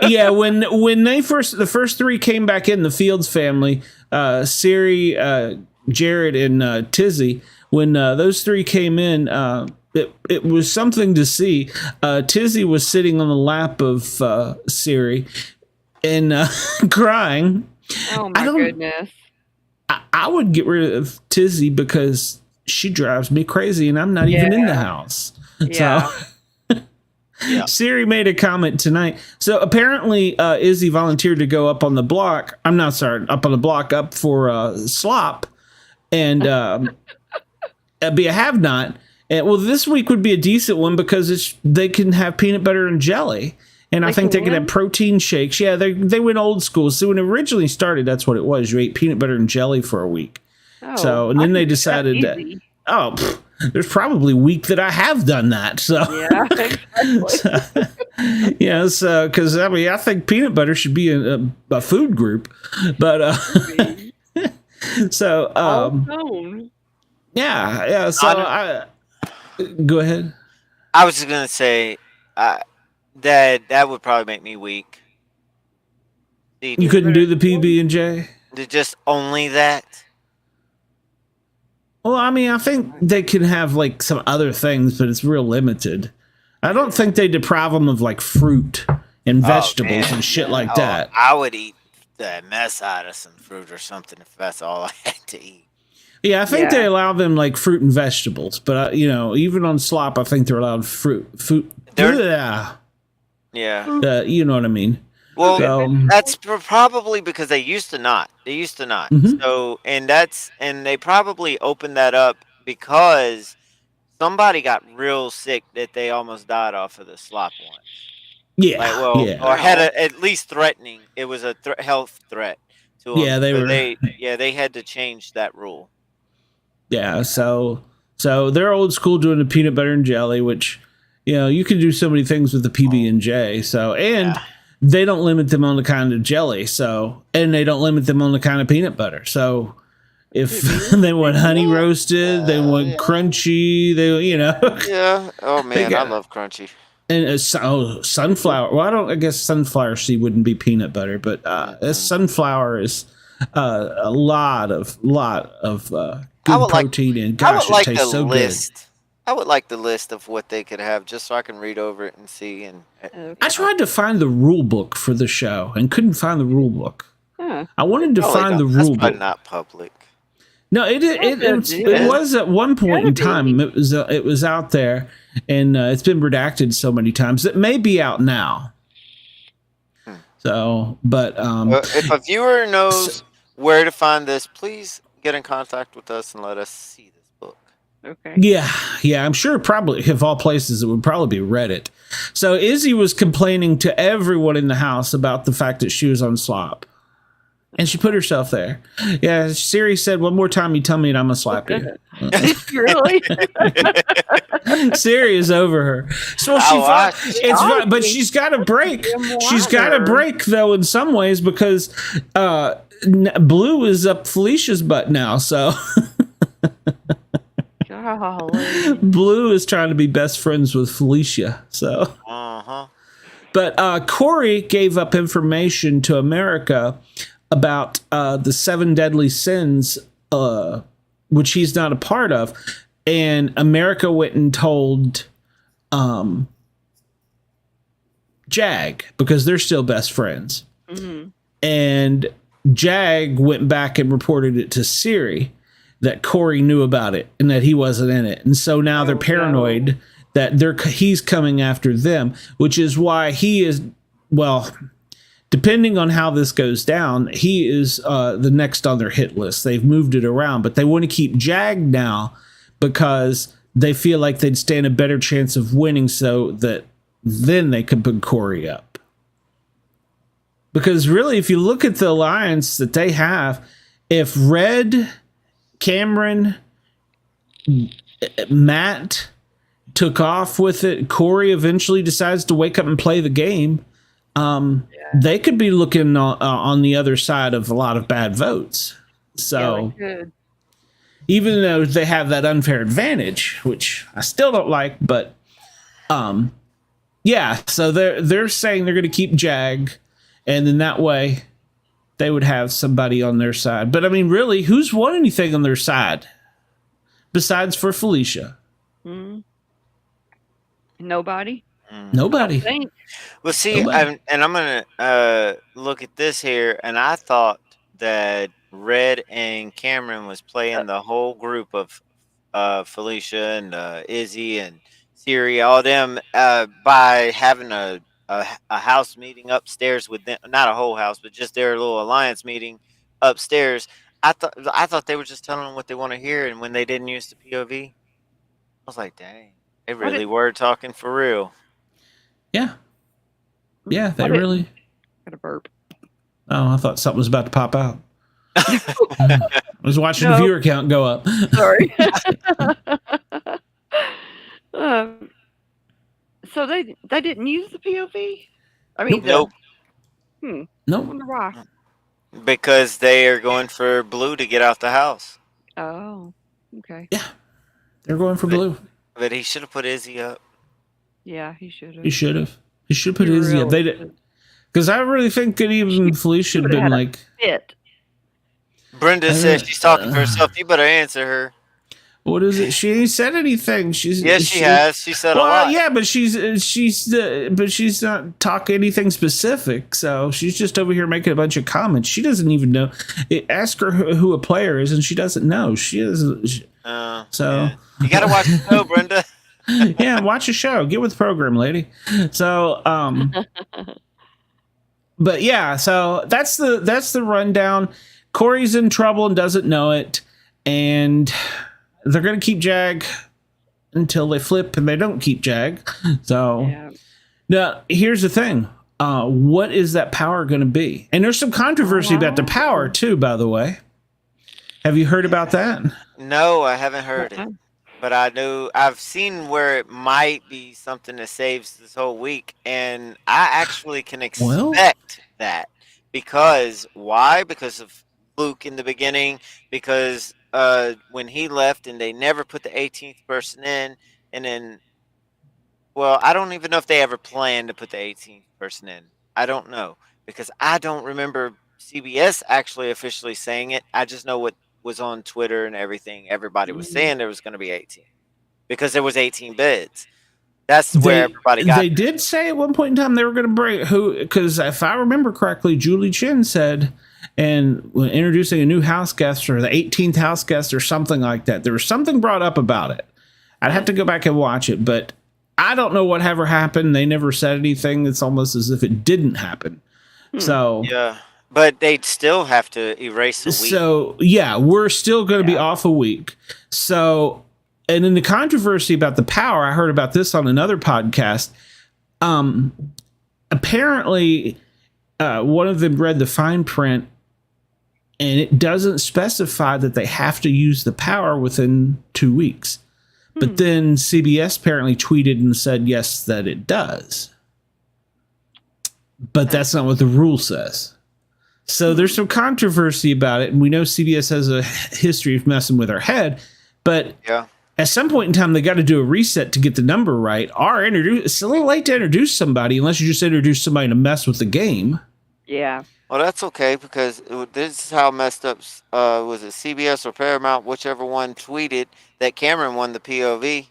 yeah, when the first 3 came back in, the Fields family, Siri, Jared, and Tizzy, when those 3 came in, it was something to see. Tizzy was sitting on the lap of Siri and crying. Oh my goodness. I would get rid of Tizzy because she drives me crazy and I'm not even in the house. Yeah. So Siri made a comment tonight. So apparently Izzy volunteered to go up on the block. I'm not sorry, up on the block up for slop and be a have not. And well, this week would be a decent one because they can have peanut butter and jelly. And I think they can have protein shakes. Yeah, they went old school. So when it originally started, that's what it was. You ate peanut butter and jelly for a week. Oh, So, and then they decided that, there's probably a week that I have done that. So, yeah, exactly. so, because I think peanut butter should be a food group. But, so, yeah. So, go ahead. I was just going to say that would probably make me weak. You couldn't do the PB&J? Just only that? Well, I mean, I think they can have like some other things, but it's real limited. I don't think they deprive them of like fruit and vegetables and shit like that. I would eat the mess out of some fruit or something if that's all I had to eat. Yeah, I think they allow them like fruit and vegetables, but even on slop, I think they're allowed fruit. Yeah. You know what I mean? Well, that's probably because they used to not. Mm-hmm. So, and they probably opened that up because somebody got real sick that they almost died off of the slop once. Yeah. Or had at least threatening. It was a health threat to them. Yeah, they had to change that rule. Yeah, so they're old school doing the peanut butter and jelly, which you can do so many things with the PB&J. So they don't limit them on the kind of jelly. So and they don't limit them on the kind of peanut butter. So if they want honey roasted, they want crunchy. Yeah. Oh man, I love crunchy. And sunflower. Well, I guess sunflower seed wouldn't be peanut butter, but sunflower is a lot of good protein and gosh, it tastes so good. I would like the list of what they could have just so I can read over it and see. And I tried to find the rule book for the show and couldn't find the rule book. I wanted to find the rule book. That's not public. No, it was at one point in time. It was out there, and it's been redacted so many times. It may be out now. So, but if a viewer knows where to find this, please get in contact with us and let us see this book. Okay. Yeah, I'm sure probably of all places it would probably be Reddit. So Izzy was complaining to everyone in the house about the fact that she was on slop. And she put herself there. Yeah, Siri said, "One more time you tell me and I'm going to slap you." Really? Siri is over her. So it's fine, but she's got a break. She's got a break, though, in some ways, because Blue is up Felicia's butt now. So, Golly. Blue is trying to be best friends with Felicia. So, but Corey gave up information to America about the 7 deadly sins, which he's not a part of, and America went and told Jag, because they're still best friends. Mm-hmm. And Jag went back and reported it to Siri that Corey knew about it and that he wasn't in it. And so now they're paranoid that he's coming after them, which is why he is, well, depending on how this goes down, he is the next on their hit list. They've moved it around, but they want to keep Jag now because they feel like they'd stand a better chance of winning, so that then they could put Corey up. Because really, if you look at the alliance that they have, if Red, Cameron, Matt took off with it, Corey eventually decides to wake up and play the game, they could be looking on the other side of a lot of bad votes. So even though they have that unfair advantage, which I still don't like, but yeah, so they're saying they're going to keep Jag, and then that way they would have somebody on their side. But I mean, really, who's won anything on their side besides for Felicia? Nobody. Nobody. Well, see, I'm gonna look at this here, and I thought that Red and Cameron was playing the whole group of Felicia and Izzy and Siri, all them, by having a house meeting upstairs with them. Not a whole house, but just their little alliance meeting upstairs. I thought they were just telling them what they want to hear, and when they didn't use the POV, I was like, dang, they really were talking for real. Yeah. Yeah, they really. Got a burp. Oh, I thought something was about to pop out. I was watching the viewer count go up. Sorry. So they didn't use the POV? I mean, nope. Nope. I wonder why. Because they are going for Blue to get out the house. Oh, okay. Yeah, they're going for Blue. But he should have put Izzy up. Yeah, he should have. He should have. He should put Izzy up. They did, because I really think that even Felicia had been like. Fit. Brenda says she's talking to herself. You better answer her. What is it? She ain't said anything. She has. She said a lot. Yeah, but she's not talking anything specific. So she's just over here making a bunch of comments. She doesn't even know. Ask her who a player is, and she doesn't know. She doesn't. So you got to watch the show, Brenda. Yeah, watch a show. Get with the program, lady. So, but yeah, so that's the rundown. Corey's in trouble and doesn't know it, and they're going to keep Jag until they flip and they don't keep Jag. So now here's the thing. What is that power going to be? And there's some controversy about the power too, by the way. Have you heard about that? No, I haven't heard it. But I've seen where it might be something that saves this whole week. And I actually can expect that. Because why? Because of Luke in the beginning. Because when he left and they never put the 18th person in, and then, well, I don't even know if they ever planned to put the 18th person in. I don't know, because I don't remember CBS actually officially saying it. I just know what was on Twitter and everything. Everybody was saying there was going to be 18 because there was 18 beds. That's where everybody got. They did say at one point in time they were going to bring because if I remember correctly, Julie Chen said, and when introducing a new house guest or the 18th house guest or something like that, there was something brought up about it. I'd have to go back and watch it, but I don't know what ever happened. They never said anything. It's almost as if it didn't happen. So yeah, but they'd still have to erase a week. So yeah, we're still going to be off a week. So, and in the controversy about the power, I heard about this on another podcast. Apparently, one of them read the fine print, and it doesn't specify that they have to use the power within 2 weeks. But then CBS apparently tweeted and said, yes, that it does. But that's not what the rule says. So there's some controversy about it. And we know CBS has a history of messing with our head. But at some point in time, they got to do a reset to get the number right, or introduce. It's a little late to introduce somebody unless you just introduce somebody to mess with the game. Yeah. Well, that's okay because this is how messed up. Was it CBS or Paramount, whichever one tweeted that Cameron won the POV.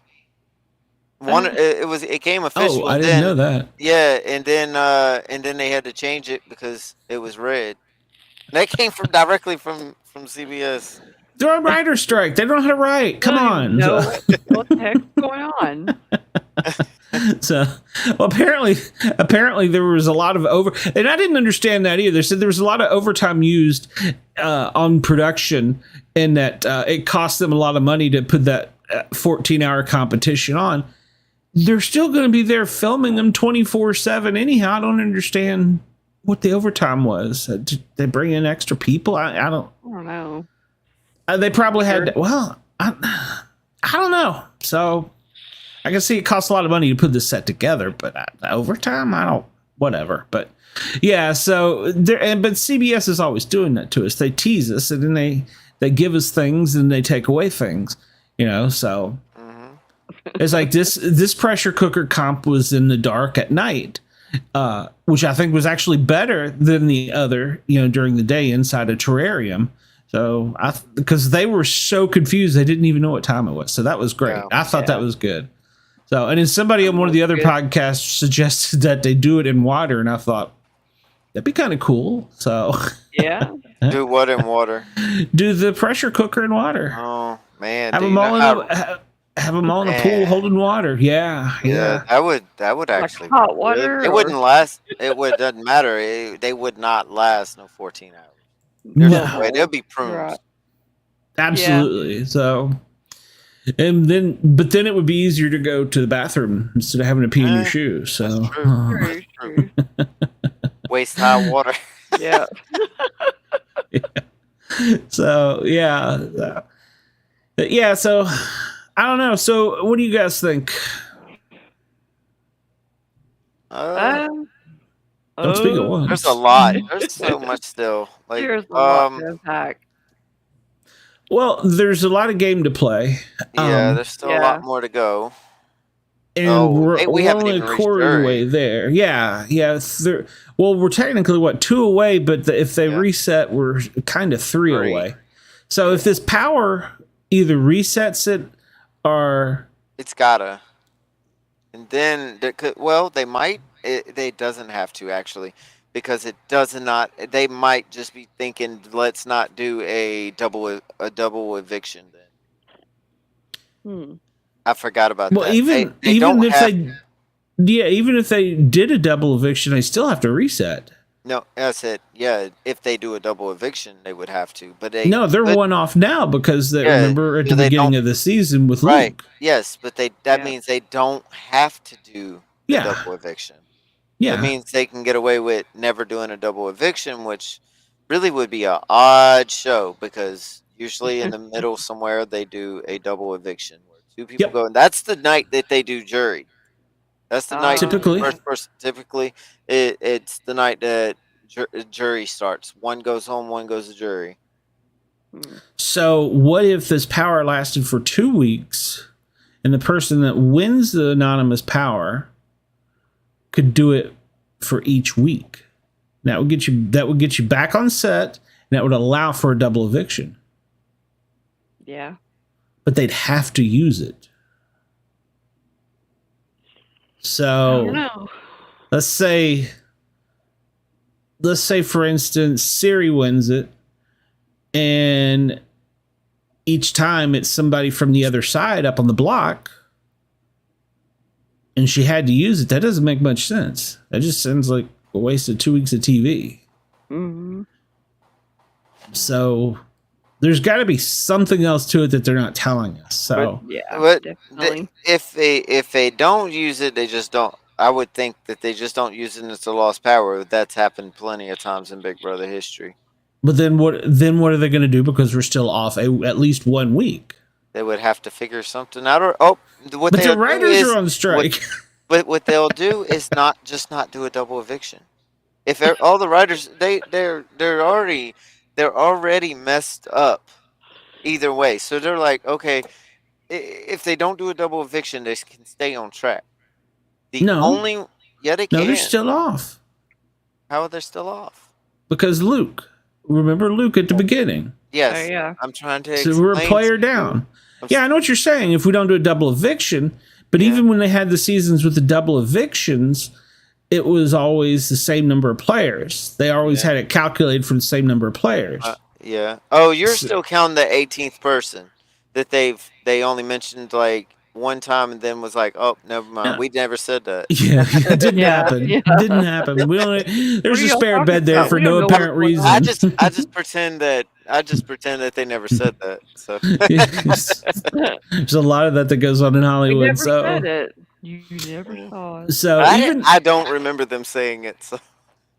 It came official. Oh, I didn't know that. Yeah, and then they had to change it because it was red. That came directly from CBS. They're on writer's strike. They don't know how to write. Come on. No, what the heck's going on? So, well, apparently there was a lot of and I didn't understand that either. They said there was a lot of overtime used on production, and that it cost them a lot of money to put that 14-hour competition on. They're still going to be there filming them 24/7 anyhow. I don't understand what the overtime was. Did they bring in extra people? I don't know. They probably had. Well, I don't know. So I can see it costs a lot of money to put this set together, but overtime, I don't. Whatever. But yeah. So but CBS is always doing that to us. They tease us, and then they give us things, and they take away things. So. It's like this pressure cooker comp was in the dark at night, which I think was actually better than the other, during the day inside a terrarium. So because they were so confused, they didn't even know what time it was. So that was great. Yeah, I thought that was good. So, and then somebody on one of the other podcasts suggested that they do it in water, and I thought that'd be kind of cool. So yeah, do what in water? Do the pressure cooker in water. Oh man, have them all in a pool holding water. Yeah. That would actually hot water. It wouldn't last. Doesn't matter. They would not last no 14 hours. There's no way. They'll be prunes. Right. Absolutely. Yeah. So, but then it would be easier to go to the bathroom instead of having to pee in your shoes. So, true. Waste hot water. Yeah. So yeah. So. I don't know. So, what do you guys think? Don't speak at once. There's a lot. There's so much still. There's a lot to unpack. Well, there's a lot of game to play. Yeah, there's still a lot more to go. And we're only a quarter of the way there. Yeah. Well, we're technically 2 away, but if they reset, we're kind of 3 away. So if this power either resets it, or it's gotta, and then they might. They doesn't have to actually, because it does not. They might just be thinking, let's not do a double eviction then. I forgot about that. Even if they did a double eviction, they still have to reset. No, I said, if they do a double eviction, they would have to. But they're one off now because remember at the beginning of the season with Luke. Yes, but that means they don't have to do a double eviction. Yeah. That means they can get away with never doing a double eviction, which really would be an odd show because usually in the middle somewhere they do a double eviction where 2 people go, and that's the night that they do jury. That's the night. Typically, first person. Typically, it's the night that jury starts. One goes home, one goes to jury. So, what if this power lasted for 2 weeks, and the person that wins the anonymous power could do it for each week? That would get you back on set, and that would allow for a double eviction. Yeah, but they'd have to use it. So let's say for instance, Siri wins it, and each time it's somebody from the other side up on the block, and she had to use it. That doesn't make much sense. That just sounds like a waste of 2 weeks of TV. Mm-hmm. So there's got to be something else to it that they're not telling us. So definitely. If they don't use it, they just don't. I would think that they just don't use it and it's a lost power. That's happened plenty of times in Big Brother history. But then what are they going to do because we're still off at least 1 week? They would have to figure something out. But the writers are on strike. What they'll do is not do a double eviction. If all the writers they're already messed up either way. So they're like, okay, if they don't do a double eviction, they can stay on track. They No, can. they're still off How are they still off? because Luke. Remember Luke at the beginning. Yes. yeah. I'm trying to. So we're a explain player to you. down. Yeah, I know what you're saying. If we don't do a double eviction, but Yeah. even when they had the seasons with the double evictions, it was always the same number of players. They always had it calculated for the same number of players. Yeah. Oh, you're still counting the 18th person that they only mentioned like one time and then was like, oh, never mind. Yeah. We never said that. Yeah, it didn't Yeah, happen. yeah. Didn't happen. We only there's a y'all spare talking bed there about? for We no don't know apparent what's going reason. I just pretend that they never said that. So There's a lot of that goes on in We Hollywood. never So said it. You never saw it. so even I don't remember them saying it. So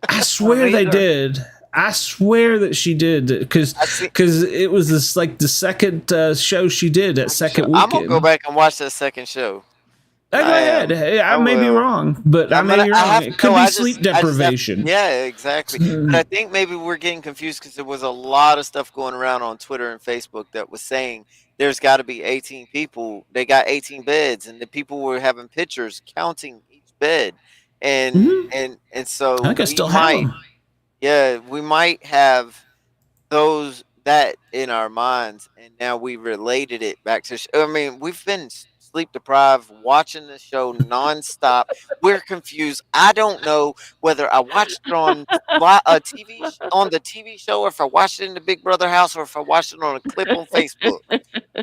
I swear they either. did. I swear that she did because it was this like the second show she did that second weekend. I'm gonna go back and watch that second show. Go ahead. I may be will. wrong, but I may be wrong. It could be sleep deprivation. Yeah, exactly. But I think maybe we're getting confused because there was a lot of stuff going around on Twitter and Facebook that was saying there's got to be 18 people. They got 18 beds, and the people were having pictures counting each bed, and so I think I still have them. Yeah, we might have that in our minds, and now we related it back to. I mean, we've been sleep deprived watching the show nonstop. We're confused. I don't know whether I watched it on a on the TV show, or if I watched it in the Big Brother house, or if I watched it on a clip on Facebook.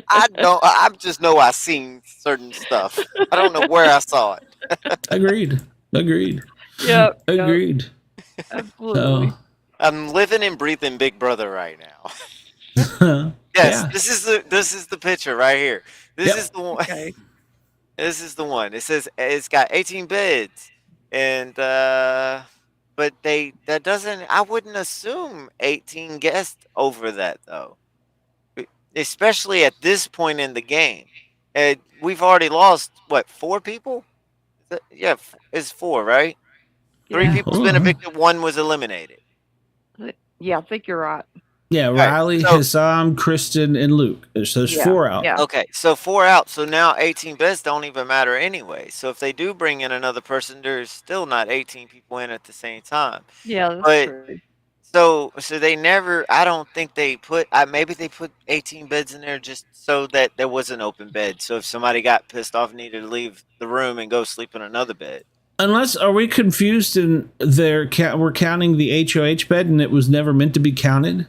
I just know I seen certain stuff. I don't know where I saw it. Agreed. Yep. Agreed. Absolutely. I'm living and breathing Big Brother right now. So, Yes, yeah. this is the picture right here. This Yep. is the one. Okay. This is the one. It says it's got 18 beds, and but that doesn't. I wouldn't assume 18 guests over that though, especially at this point in the game. And we've already lost what 4 people? Yeah, it's 4, right? 3 Yeah. people's been evicted. 1 was eliminated. Yeah, I think you're right. Yeah, right, Riley, so- Hassam, Kristen, and Luke. So there's 4 out. Yeah. Okay, so 4 out. So now 18 beds don't even matter anyway. So if they do bring in another person, there's still not 18 people in at the same time. Yeah, that's But- true. So they never. I don't think they put. Maybe they put 18 beds in there just so that there was an open bed. So if somebody got pissed off, and needed to leave the room and go sleep in another bed. Unless, are we confused in we're counting the HOH bed and it was never meant to be counted?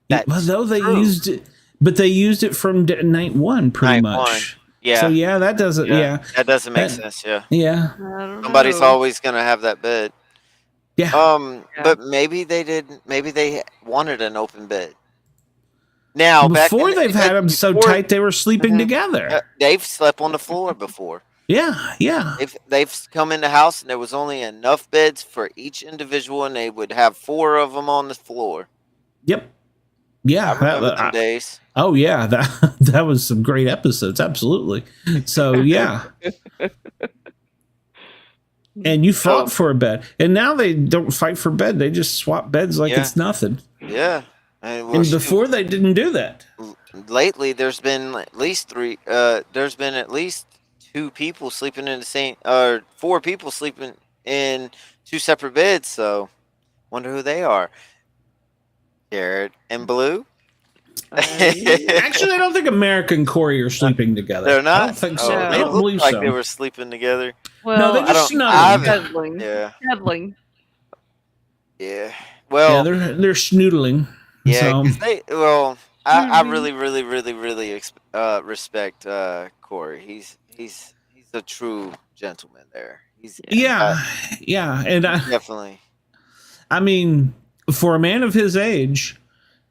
That's Well, though they true. used it, but they used it from night 1 pretty Night much. 1. Yeah. So yeah, that doesn't. Yeah. That doesn't make That- sense. Yeah. Yeah. I don't Somebody's know. always gonna have that bed. Yeah. Yeah. But maybe they didn't. Maybe they wanted an open bed. Now, Before they've had them so tight they were sleeping Mhm. together. They've slept on the floor before. Yeah. They've come in the house and there was only enough beds for each individual, and they would have 4 of them on the floor. Yep. Yeah. I remember them days. Oh yeah, that was some great episodes. Absolutely. So yeah. And you fought for a bed, and now they don't fight for bed. They just swap beds like Yeah. it's nothing. Yeah. And, And before they didn't do that. lately, there's been at least 3. There's been at least 2 people sleeping in the same, or 4 people sleeping in 2 separate beds. So, wonder who they are. Jared and Blue. Actually, I don't think America and Corey are sleeping together. They're not. I don't think so. Oh, I They don't looked believe like so. they were sleeping together. Well, they I just don't- snuggling. cuddling. Yeah. Cuddling. Yeah. Yeah, Well, they're snoodling. yeah. So, 'Cause I Mhm. really respect Corey. He's a true gentleman there. He's yeah, and definitely. I mean, for a man of his age,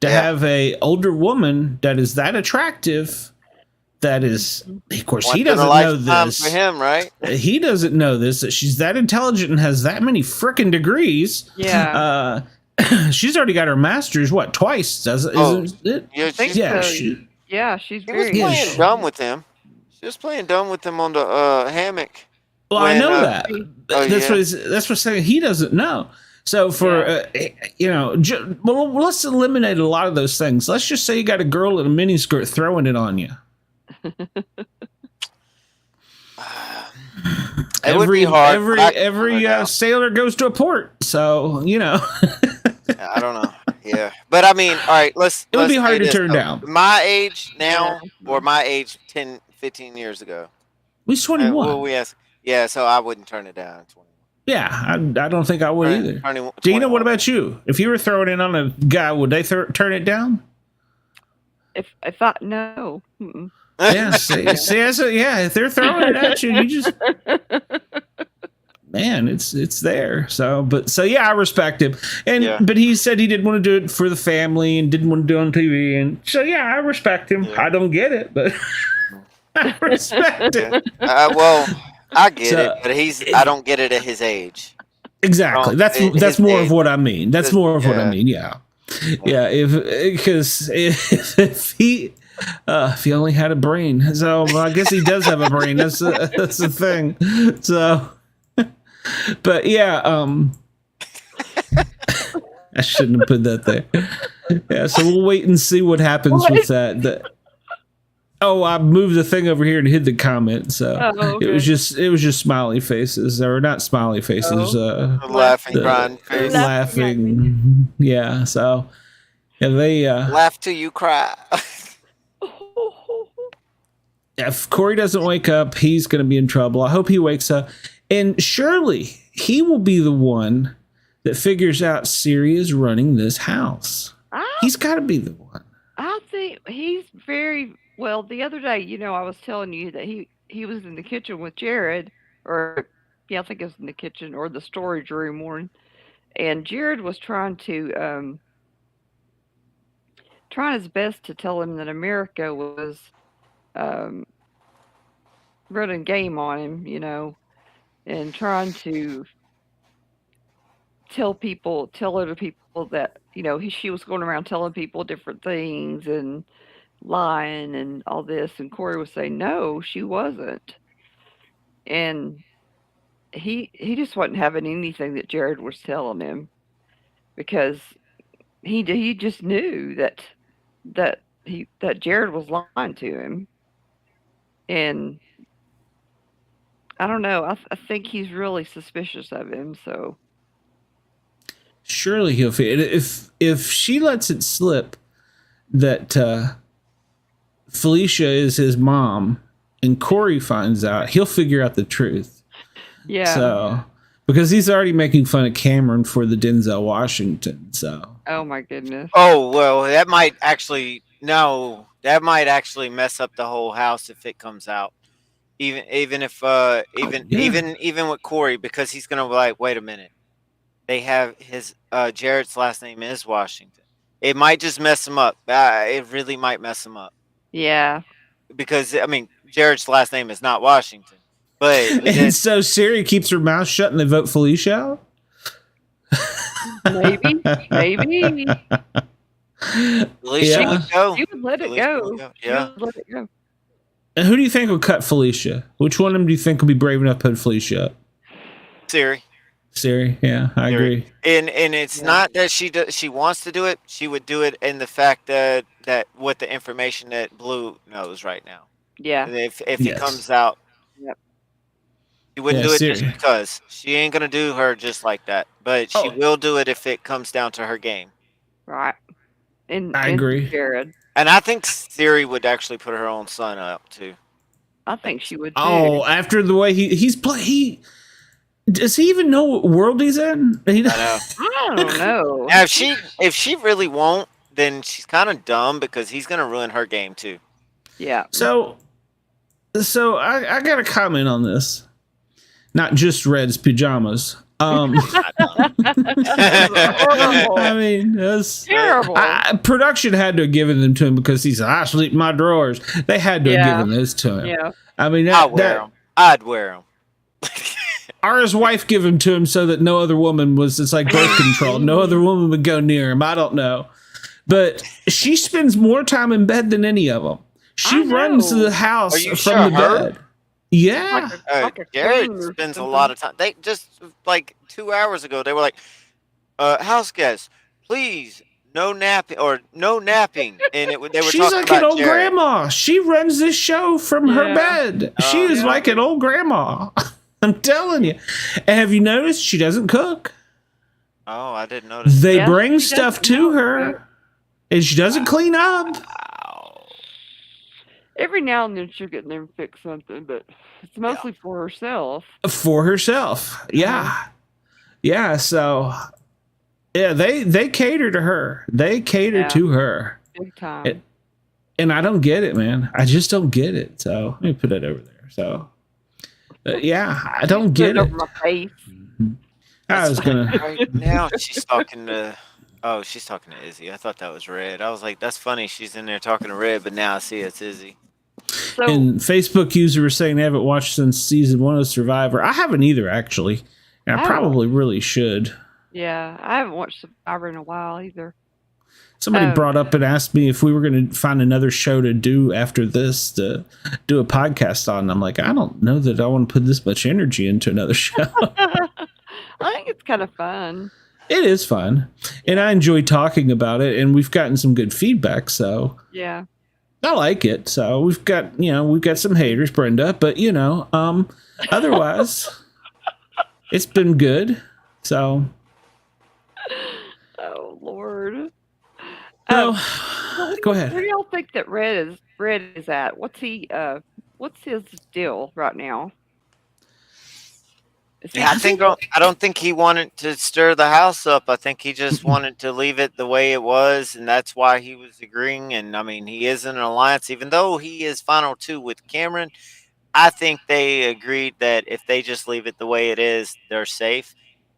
to Yeah. have a older woman that is that attractive, that is, of course, he Once in a doesn't know lifetime this. for him, right? He doesn't know this, that she's that intelligent and has that many frickin' degrees. Yeah. She's already got her master's, twice, isn't it? Yeah, think she's, Yeah, so. she, She's she was very playing Yeah. dumb with him. She was playing dumb with him on the hammock. well, I when, know uh, that. oh, That's yeah. that's what I'm saying. He doesn't know. So for well, let's eliminate a lot of those things. Let's just say you got a girl in a miniskirt throwing it on you. It would be hard. but I could turn every it down. sailor goes to a port, so you know. I don't know. Yeah, but I mean, all right. Let's. It would be let's hard say to this, turn though. down. My age now, Yeah. or my age 10, 15 years ago. He's What 21. we ask? Yeah, so I wouldn't turn it down. 21. Yeah, I don't think I would either. Turning Deana, what 21. about you? If you were throwing in on a guy, would they turn it down? If I no. Mm-mm. Yeah, see, if they're throwing it at you, you just man, it's there. So yeah, I respect him. And Yeah. but he said he didn't want to do it for the family and didn't want to do it on TV. And so yeah, I respect him. Yeah. I don't get it, but I respect Yeah. it. Well, I get So, it, but I don't get it at his age. Exactly. Well, That's his more age. of what I mean. That's more of what I Yeah. mean. Yeah. Yeah. If he only had a brain, so well, I guess he does have a brain. That's the thing. So, but yeah, I shouldn't have put that there. Yeah. So we'll wait and see what happens with that. Oh, I moved the thing over here and hid the comment. So Okay. it was just smiley faces, or not smiley faces. The laughing, crying face. Laughing. Yeah. So yeah, they. Laugh till you cry. If Corey doesn't wake up, he's going to be in trouble. I hope he wakes up, and surely he will be the one that figures out Siri is running this house. He's got to be the one. I think he's very well. The other day, I was telling you that he was in the kitchen with Jared, or yeah, I think it was in the kitchen or the storage room one, and Jared was trying his best to tell him that America was running game on him, and trying to tell other people that she was going around telling people different things and lying and all this, and Corey was saying no, she wasn't, and he just wasn't having anything that Jared was telling him, because he just knew that Jared was lying to him, and I don't know. I think he's really suspicious of him. So Surely he'll feel it. If she lets it slip that Felicia is his mom, and Corey finds out, he'll figure out the truth. yeah. So because he's already making fun of Cameron for the Denzel Washington. So Oh my goodness. Oh well, that might actually mess up the whole house if it comes out. Even with Corey, because he's gonna be like, wait a minute, they have his Jared's last name is Washington. It might just mess him up. It really might mess him up, Yeah. because I mean Jared's last name is not Washington, but and so Siri keeps her mouth shut and they vote Felicia out. Maybe. Felicia Yeah. would go. You would let it Felicia go. would go. You Yeah. would let it go. And who do you think will cut Felicia? Which one of them do you think will be brave enough to put Felicia up? Siri. Siri, yeah, I agree. And it's not that she wants to do it. She would do it in the fact that with the information that Blue knows right now. Yeah. And if it Yes. comes out, Yep. she wouldn't Yeah, do it Siri. just because. She ain't gonna do her just like that. But she Oh. will do it if it comes down to her game. Right. And I agree. Jared. And I think Siri would actually put her own son up too. I think she would too. Oh, after the way he's does he even know what world he's in? I know. I don't know. Now, if she really won't, then she's kind of dumb, because he's gonna ruin her game too. Yeah. So I got a comment on this. Not just Red's pajamas. Horrible. I mean, that's Terrible. production had to have given them to him, because he said, "I sleep in my drawers." They had to have Yeah. given this to him. Yeah. I mean, I'd wear them. or his wife give him to him so that no other woman was. It's like birth control. No other woman would go near him. I don't know, but she spends more time in bed than any of them. She I know. runs the house Are you from the sure her? bed. Yeah. Like a Jared queen or spends a something. lot of time. They just like 2 hours ago, they were like, house guests, please no napping or no napping, and they were She's talking like about an old Jared. grandma. She runs this show from her Yeah. bed. She is Yeah. like an old grandma. I'm telling you. And have you noticed she doesn't cook? Oh, I didn't notice. They Yeah, bring she stuff doesn't to know. her, and she doesn't clean up. Wow. Every now and then she'll get in there and fix something, but it's mostly for herself. For herself. Yeah. Yeah, so yeah, they cater to her. They cater Yeah. to her. Big time. And I don't get it, man. I just don't get it. So let me put it over there. So yeah, I don't Put get it. over my face. I was gonna. Right now she's talking to. Oh, she's talking to Izzy. I thought that was Red. I was like, that's funny. She's in there talking to Red, but now I see it's Izzy. So And Facebook user was saying they haven't watched since season 1 of Survivor. I haven't either, actually. And I Oh. probably really should. yeah, I haven't watched Survivor in a while either. Somebody Oh. brought up and asked me if we were going to find another show to do after this to do a podcast on. I'm like, I don't know that I want to put this much energy into another show. I think it's kind of fun. It is fun. And I enjoy talking about it. And we've gotten some good feedback. So Yeah. I like it. So we've got some haters, Brenda. But, otherwise, it's been good. So. Oh Lord. Oh, go ahead. Where do y'all think that Red is at? What's his deal right now? Is he- Yeah, I don't think he wanted to stir the house up. I think he just wanted to leave it the way it was, and that's why he was agreeing. And I mean, he is in an alliance, even though he is final 2 with Cameron. I think they agreed that if they just leave it the way it is, they're safe.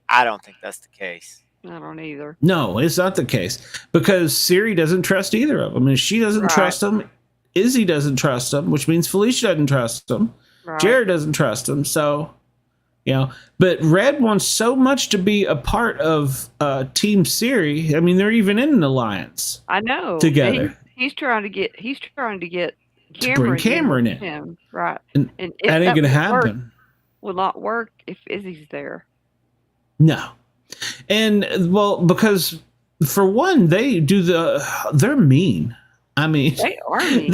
I don't think that's the case. I don't either. No, it's not the case because Siri doesn't trust either of them. And she doesn't Right. trust them. Izzy doesn't trust them, which means Felicia doesn't trust them. Right. Jared doesn't trust them. So, but Red wants so much to be a part of Team Siri. I mean, they're even in an alliance I know. together. He's trying to get To bring Cameron in. him. Right. And if that ain't going to happen. Will not work if Izzy's there. No. And well, because for one, they're mean. I mean, They are mean.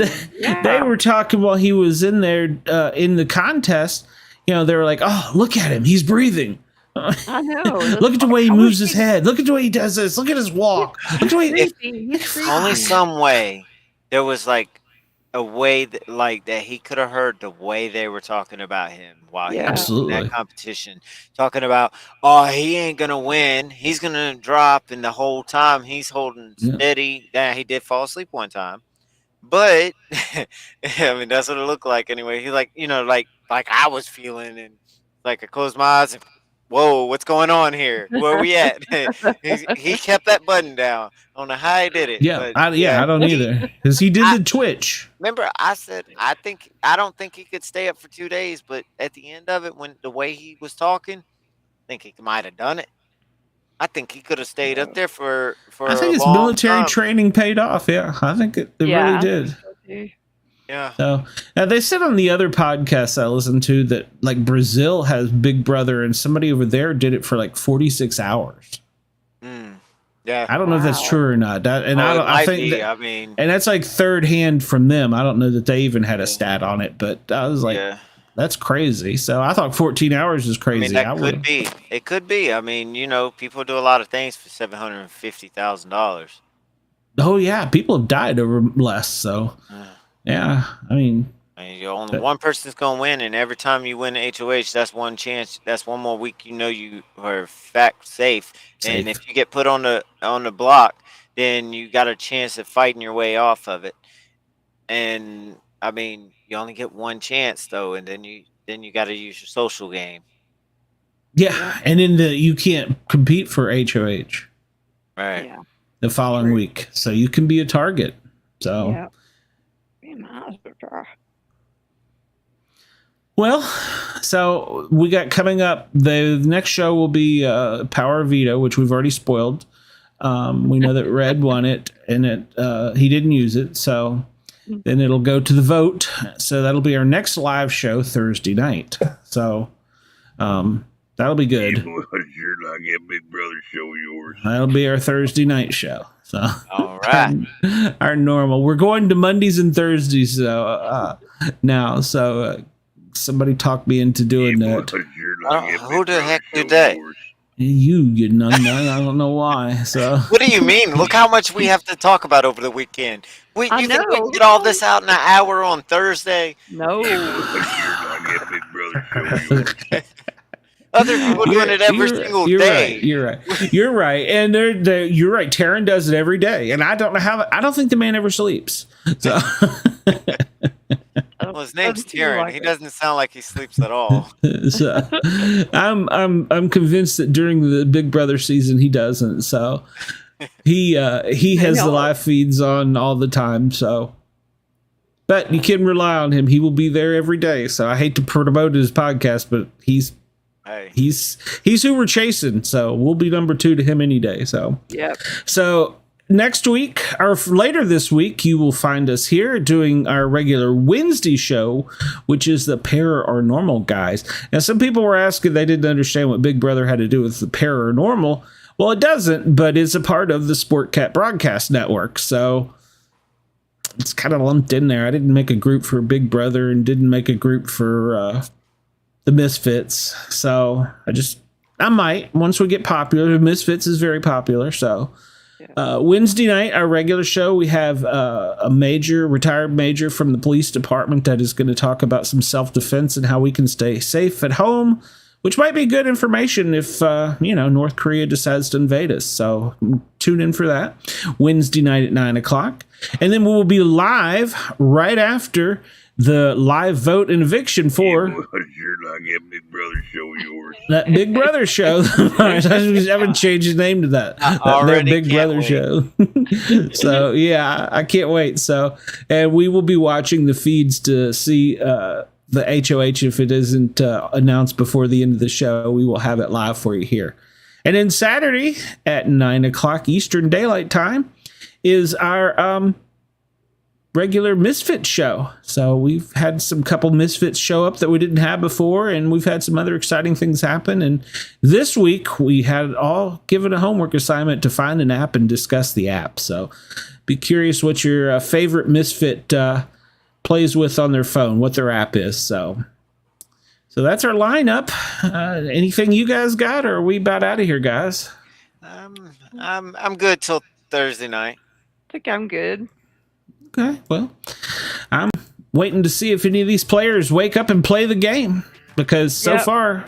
they were talking while he was in there in the contest. They were like, "Oh, look at him, he's breathing. I know. Look at the way he moves his head. Look at the way he does this. Look at his walk. Look at the way." He's creepy. Only some way there was like a way that he could have heard the way they were talking about him while he was in Absolutely. that competition, talking about, oh, he ain't gonna win, he's gonna drop, and the whole time he's holding steady. Yeah, he did fall asleep one time, but I mean that's what it looked like anyway. He's like, like I was feeling, and like I closed my eyes and, whoa, what's going on here? Where are we at? he kept that button down. I don't know how he did it. Yeah, but I don't either, because he did the Twitch. Remember, I said I don't think he could stay up for 2 days, but at the end of it, when the way he was talking, I think he might have done it. I think he could have stayed up there for. I think his military training paid off. Yeah, I think it really did. Yeah. So they said on the other podcasts I listened to that like Brazil has Big Brother, and somebody over there did it for like 46 hours. Yeah. I don't know if that's true or not. I think and that's like third hand from them. I don't know that they even had a stat on it, but I was like, that's crazy. So I thought 14 hours is crazy. I mean, that could be. It could be. I mean, people do a lot of things for $750,000. Oh yeah, people have died over less. So yeah, I mean, only one person's gonna win, and every time you win the HOH, that's one chance. That's one more week. You are safe. And if you get put on the block, then you got a chance of fighting your way off of it. And I mean, you only get one chance though, and then you got to use your social game. Yeah, and then you can't compete for HOH. Right. Yeah. The following week, so you can be a target. So. Yeah. Well, so we got coming up. The next show will be Power Veto, which we've already spoiled. We know that Red won it, and he didn't use it. So then it'll go to the vote. So that'll be our next live show Thursday night. So that's That'll be good. Sure like that Big Brother show of yours. That'll be our Thursday night show. So All right. our normal. We're going to Mondays and Thursdays now. So somebody talked me into doing that. Sure like that Who Big the Brother heck show did of that? yours. You know, I don't know why. So What do you mean? Look how much we have to talk about over the weekend. You I think we know. can get all this out in an hour on Thursday? No. Sure like that Big Brother show of yours. Other people doing it every single day. Right, you're right, and you're right. Taryn does it every day, and I don't know how. I don't think the man ever sleeps. So Well, his name's Doesn't feel Taryn. like He it. doesn't sound like he sleeps at all. so I'm convinced that during the Big Brother season he doesn't. So he has the know. live feeds on all the time. So, but you can rely on him. He will be there every day. So I hate to promote his podcast, but he's who we're chasing. So we'll be number 2 to him any day. So Yep. so next week or later this week, you will find us here doing our regular Wednesday show, which is the Paranormal Guys. Now, some people were asking, they didn't understand what Big Brother had to do with the Paranormal. Well, it doesn't, but it's a part of the Sportcat broadcast network. So it's kind of lumped in there. I didn't make a group for Big Brother and didn't make a group for the Misfits. So I might, once we get popular. The Misfits is very popular. So Wednesday night, our regular show, we have a retired major from the police department that is going to talk about some self-defense and how we can stay safe at home, which might be good information if, North Korea decides to invade us. So tune in for that Wednesday night at 9 o'clock. And then we will be live right after the live vote and eviction for Sure like that Big Brother show of yours. that Big Brother show. I haven't changed his name to that. Their already Big can't Brother wait. show. So yeah, I can't wait. So, and we will be watching the feeds to see the HOH. If it isn't announced before the end of the show, we will have it live for you here. And then Saturday at 9 o'clock Eastern Daylight Time is our regular Misfits show. So we've had some couple Misfits show up that we didn't have before, and we've had some other exciting things happen. And this week we had all given a homework assignment to find an app and discuss the app. So be curious what your favorite Misfit plays with on their phone, what their app is. So that's our lineup. Anything you guys got, or are we about out of here, guys? I'm good till Thursday night. I think I'm good. Okay, well, I'm waiting to see if any of these players wake up and play the game, because so far,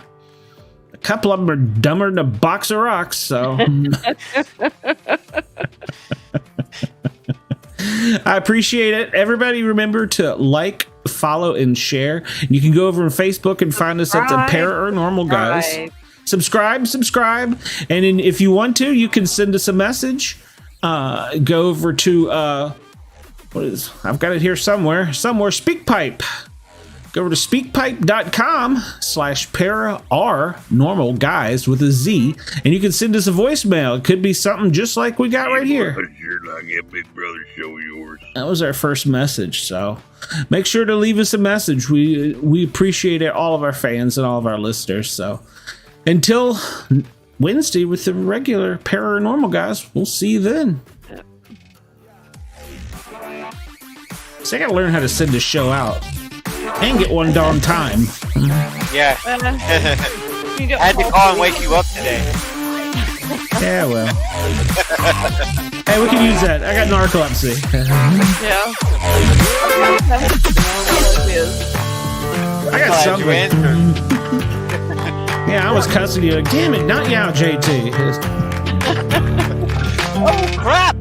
a couple of them are dumber than a box of rocks, so. I appreciate it. Everybody remember to like, follow, and share. You can go over on Facebook and find us at the Paranormal Guys. Subscribe. And then if you want to, you can send us a message. Go over to... I've got it here somewhere, SpeakPipe. Go over to speakpipe.com/paranormal guys with a Z, and you can send us a voicemail. It could be something just like we got right here. Sure like that Big Brother show of yours. That was our first message, so make sure to leave us a message. We appreciate it, all of our fans and all of our listeners. So until Wednesday with the regular Paranormal Guys, we'll see you then. So I gotta learn how to send this show out and get one darn time. Yeah. I had to call and wake you up today. Yeah, well. Hey, we can use that. I got narcolepsy. Yeah. I got Glad you something. answered. Yeah, I was cussing you. Damn it, not now, JT. Oh crap!